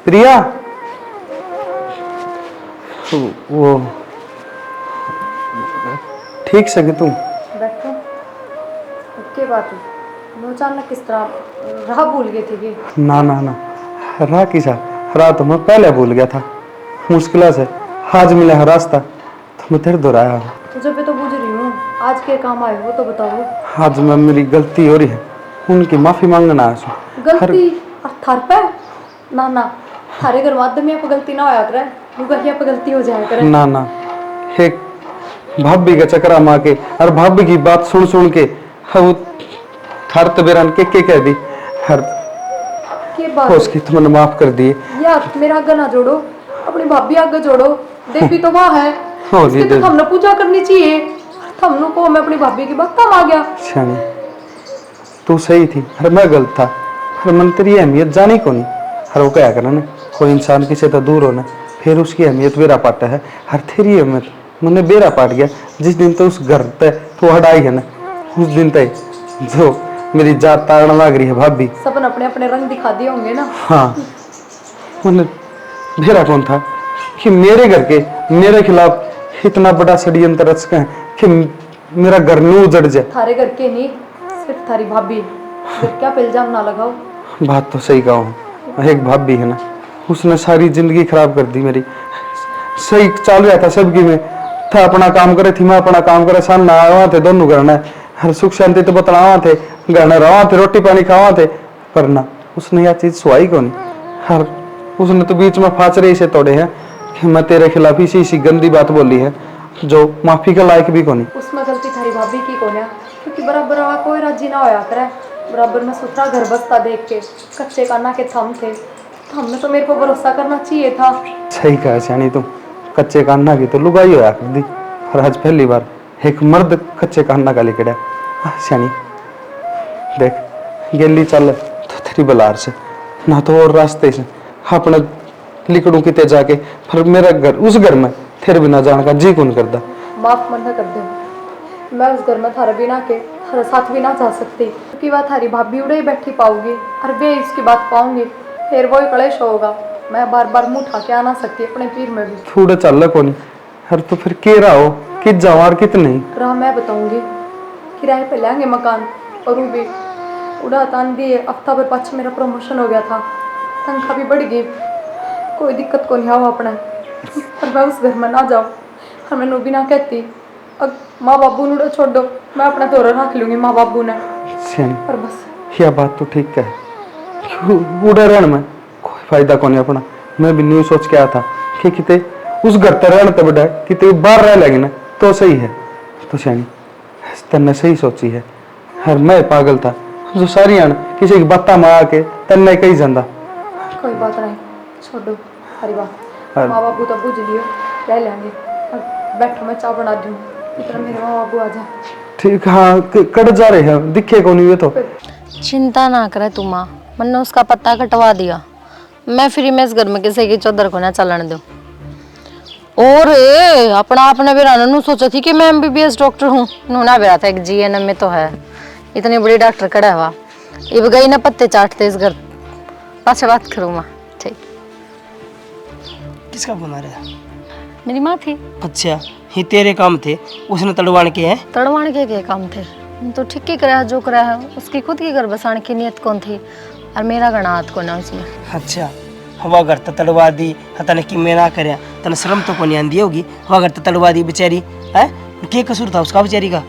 प्रिया वो ठीक से तुम बैठो। क्या बात है, वो अचानक किस तरह राह भूल गए थे कि? ना ना ना, राह की सा राह तो मैं पहले भूल गया था, मुश्किल से आज मिला है रास्ता तो मैं तेरे दोहराया हूँ। तुझे पे तो बुझ रही हूँ, आज के काम आए हो तो बताओ। आज मैं मेरी गलती हो रही है, उनकी माफी मांगना है। गलती और थार पे ना ना, थारे घर आदमी पे गलती ना होया करे, लुगाइया पे गलती हो जाया करे। ना ना, एक भाभी का चक्रा मार के और भाभी की बात सुन सुन के वो हर तबेरान के कह दी हर के बात उसकी तुमने माफ कर दिए। यार मेरा आगे ना जोड़ो, अपनी भाभी आगे जोड़ो, देवी तो वहाँ है, हो जी इसकी तो हमने पूजा करनी चाहिए। हमने को मैं अपनी भाभी की बात कम आ गया। शानी तू सही थी, हर मैं गलत था, हर मन तेरी अहमियत जानी को नहीं। हर वो क्या करना ना, कोई इंसान किसी तो दूर होना फिर उसकी अहमियत बेरा पाता है। हर तेरी अहमियत मैंने बेरा पाट गया जिस दिन तो उस घर तक तो हटाई है ना, उस दिन तक जो मेरी जात ताड़न लग रही है भाभी। सबने अपने अपने रंग दिखा दिए होंगे ना। हाँ, मैंने बेरा कौन था कि मेरे घर के मेरे खिलाफ इतना बड़ा षड्यंत्र रच के कि मेरा घर नहीं उजड़ जाए। थारे घर के नहीं, सिर्फ थारी भाभी। क्या पे इल्जाम ना लगाओ। बात तो सही कहा हूँ, एक भाभी है ना, उसने सारी जिंदगी खराब कर दी मेरी। सही चल रहा था सबकी, में था अपना काम करे थी, मैं अपना काम करे, सन ना आवा थे दोनों घर ना, हर सुख शांति तो बतलावा थे, घर में रहा थे, रोटी पानी खावा थे, पर ना उसने यह चीज सुहाई को नहीं। हर उसने तो बीच में फाचरे से तोड़े हैं कि मैं तेरे खिलाफ इसी गंदी बात बोली है जो माफी का लायक भी को नहीं। उसमें गलती थारी भाभी की को ना, क्योंकि बराबर वहाँ कोई राजी ना होया करे। बराबर में सुथरा घर बसता देख के कच्चे काना के थम थे, तो हमने तो मेरे को भरोसा करना चाहिए था। सही कहा सियानी तुम, कच्चे कान्ना की तो लुगाई होया कर दी, और आज पहली बार एक मर्द कच्चे कान्ना का लिखड़ा। सियानी देख गेली चल तो तेरी बलार से ना तो और रास्ते से अपने लिकड़ू किते जाके, पर मेरा घर उस घर में तेरे बिना जाने का जी कौन करता। माफ मना कर दे, मैं उस घर में थारे बिना के थारे साथ भी ना जा सकती, क्योंकि वह थारी भाभी उड़े ही बैठी पाऊंगी और वे इसकी बात पाऊंगी, फिर वही कलेश होगा। मैं बार बार मुंह उठा के आ ना सकती अपने पीर में भी। थोड़ा चल को नहीं, हर तो फिर के रहो कित जाओ और कित नहीं। राह मैं बताऊंगी, किराए पे लेंगे मकान, और वो भी उड़ा तान दिए। हफ्ता भर पाछे मेरा प्रमोशन हो गया था, तनख्वाह भी बढ़ गई, कोई दिक्कत को नहीं आओ अपने। पर मैं उस घर में ना जाऊँ, और मैं भी ना कहती, अब माँ बाबू ने छोड़ दो, मैं अपना दौरा रख लूंगी माँ बाबू ने। पर बस यह बात तो ठीक है, उड़े रहने में कोई फायदा को नहीं अपना। मैं भी न्यू सोच के आया था कि किते उस घर तर रहने तो बड़ा किते बाहर रह लगे ना तो सही है। तो सियानी तन्ने सही सोची है, हर मैं पागल था जो सारी आन किसी की बात में आके तन्ने कही जाता। कोई बात नहीं, छोड़ो सारी बात। माँ बाबू तो बुझ लियो, रह लेंगे। बैठो मैं चाय बना दूँ, इतना मेरे माँ बाबू आ जाए। ठीक, हाँ कट जा रहे हैं, दिखे को नहीं। तो चिंता ना करे तू माँ, मैंने उसका पत्ता कटवा दिया। मैं फ्री में इस घर में किसी की चौधर को ना चलन दो। और अपना आपने बेरा नू सोचा थी कि मैं MBBS डॉक्टर हूँ, नूना बेरा था एक GNM में तो है, इतनी बड़ी डॉक्टर कड़ा हुआ। अब गई ना पत्ते चाटते इस घर, पाछे बात करूँ माँ। ठीक। किसका फोन आ रहा है? मेरी माँ थी। अच्छा, ये तेरे काम थे, उसने तड़वाण के हैं। तड़वाण के काम थे तो ठीक ही करा जो करा है। उसकी खुद की घर बसाने की नियत कौन थी और मेरा गणा हाथ को ना उसमें। अच्छा, हवा घर तो तड़वा दी, तने कि मैं ना करया, तने शर्म तो कोनी आंदी होगी। हवा घर तो तड़वा दी बेचारी, है? क्या कसूर था उसका बेचारी का?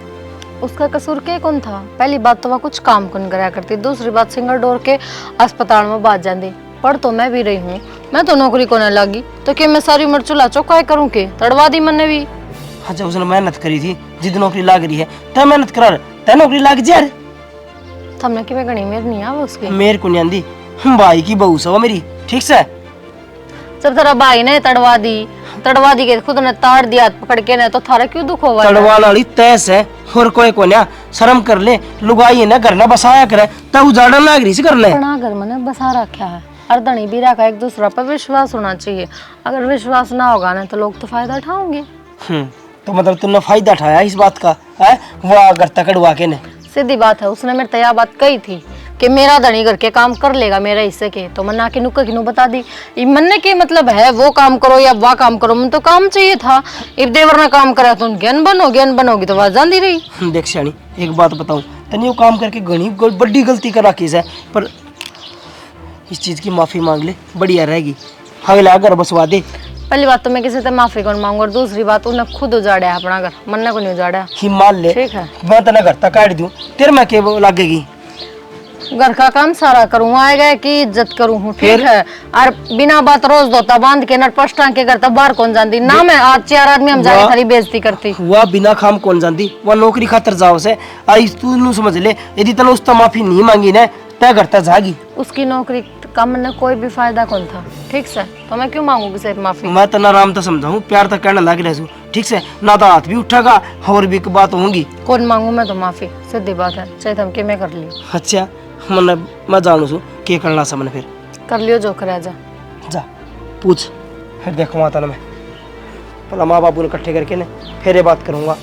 उसका कसूर के कौन था? पहली बात तो वह कुछ काम कौन कराया करती, दूसरी बात सिंगल डोर के अस्पताल में बात जाती। पढ़ तो मैं भी रही हूँ, मैं तो नौकरी को न लगी तो क्या मैं सारी उम्र चूल्हा चौका करूँ के? तड़वा दी मैंने भी। अच्छा, उसने मेहनत करी थी, जिद नौकरी लाग रही है, तै मेहनत करा, तै नौकरी लाग जा। हमने कि मैं गणी मेरी नहीं आवे उसकी। मेरे को नहीं आंदी, हम भाई की बहू सो मेरी, ठीक से। जब तेरा भाई ने तड़वा दी के खुद ने ताड़ दिया पकड़ के ने, तो थारा क्यों दुख होगा? तड़वान वाली तैस है, और कोई को ना शर्म कर ले, लुगाई है ना घर ना बसाया करे, तब उजाड़न लाग रही से कर ले। अपना घर मैंने बसा रखा है, अर्धनी बीरा का एक दूसरा पर विश्वास होना चाहिए। अगर विश्वास ना होगा ना तो लोग तो फायदा उठाओगे। तो मतलब तुमने फायदा उठाया इस बात का, है? वाह घर तकड़वा के ने। सीधी बात है, उसने मेरे तैयार बात कही थी कि मेरा धनी घर के काम कर लेगा मेरे हिस्से के, तो मन्ना के नुक्का किनू बता दी। मन्ने के मतलब है वो काम करो या वह काम करो, मन तो काम चाहिए था। इब देवर ने काम करा तो ज्ञान बनोगी तो वह जाती रही। देख श्याणी, एक बात बताऊं, तने वो काम करके घनी बड़ी गलती करा की है, पर इस चीज की माफी मांग ले, बढ़िया रहेगी। अगला घर बसवा दे। पहली बात तो मैं किसी से माफी कौन मांगू, और दूसरी बात उन्हें खुद उजाड़ा है अपना घर, मन्ना को नहीं उजाड़ा। ही मान ले, ठीक है, मैं तना घर तक काट दूं, तेरे में के वो लगेगी। घर का काम सारा करूँ, आएगा कि इज्जत करूँ हूँ, ठीक है। और बिना बात रोज धोता बांध के नटपष्टा के घर तक बाहर कौन जाती ना, मैं आज 4 आदमी हम जाके थारी बेइज्जती करती। वह बिना खाम कौन जानती, वह नौकरी खातर जाओ से आई, तू नू समझ ले, यदि तने उसका माफी नहीं मांगी ना, तय घर तक जागी। उसकी नौकरी का मैंने कोई भी फायदा कौन था, ठीक से, तो मैं क्यों मांगू किसी से माफी? मैं तना राम तो समझाऊं, प्यार तक कहने लग रहा, ठीक से, ना तो हाथ भी उठेगा और भी बात होंगी। कौन मांगू मैं तो माफी, सीधी बात है, चाहे तुम के मैं कर लियो। अच्छा, मैं जानू छू के करना सा मैंने, फिर कर लियो जो करे जा पूछ, फिर देखूंगा तने मैं, भला माँ बाबू ने इकट्ठे करके ने फिर ये बात करूंगा।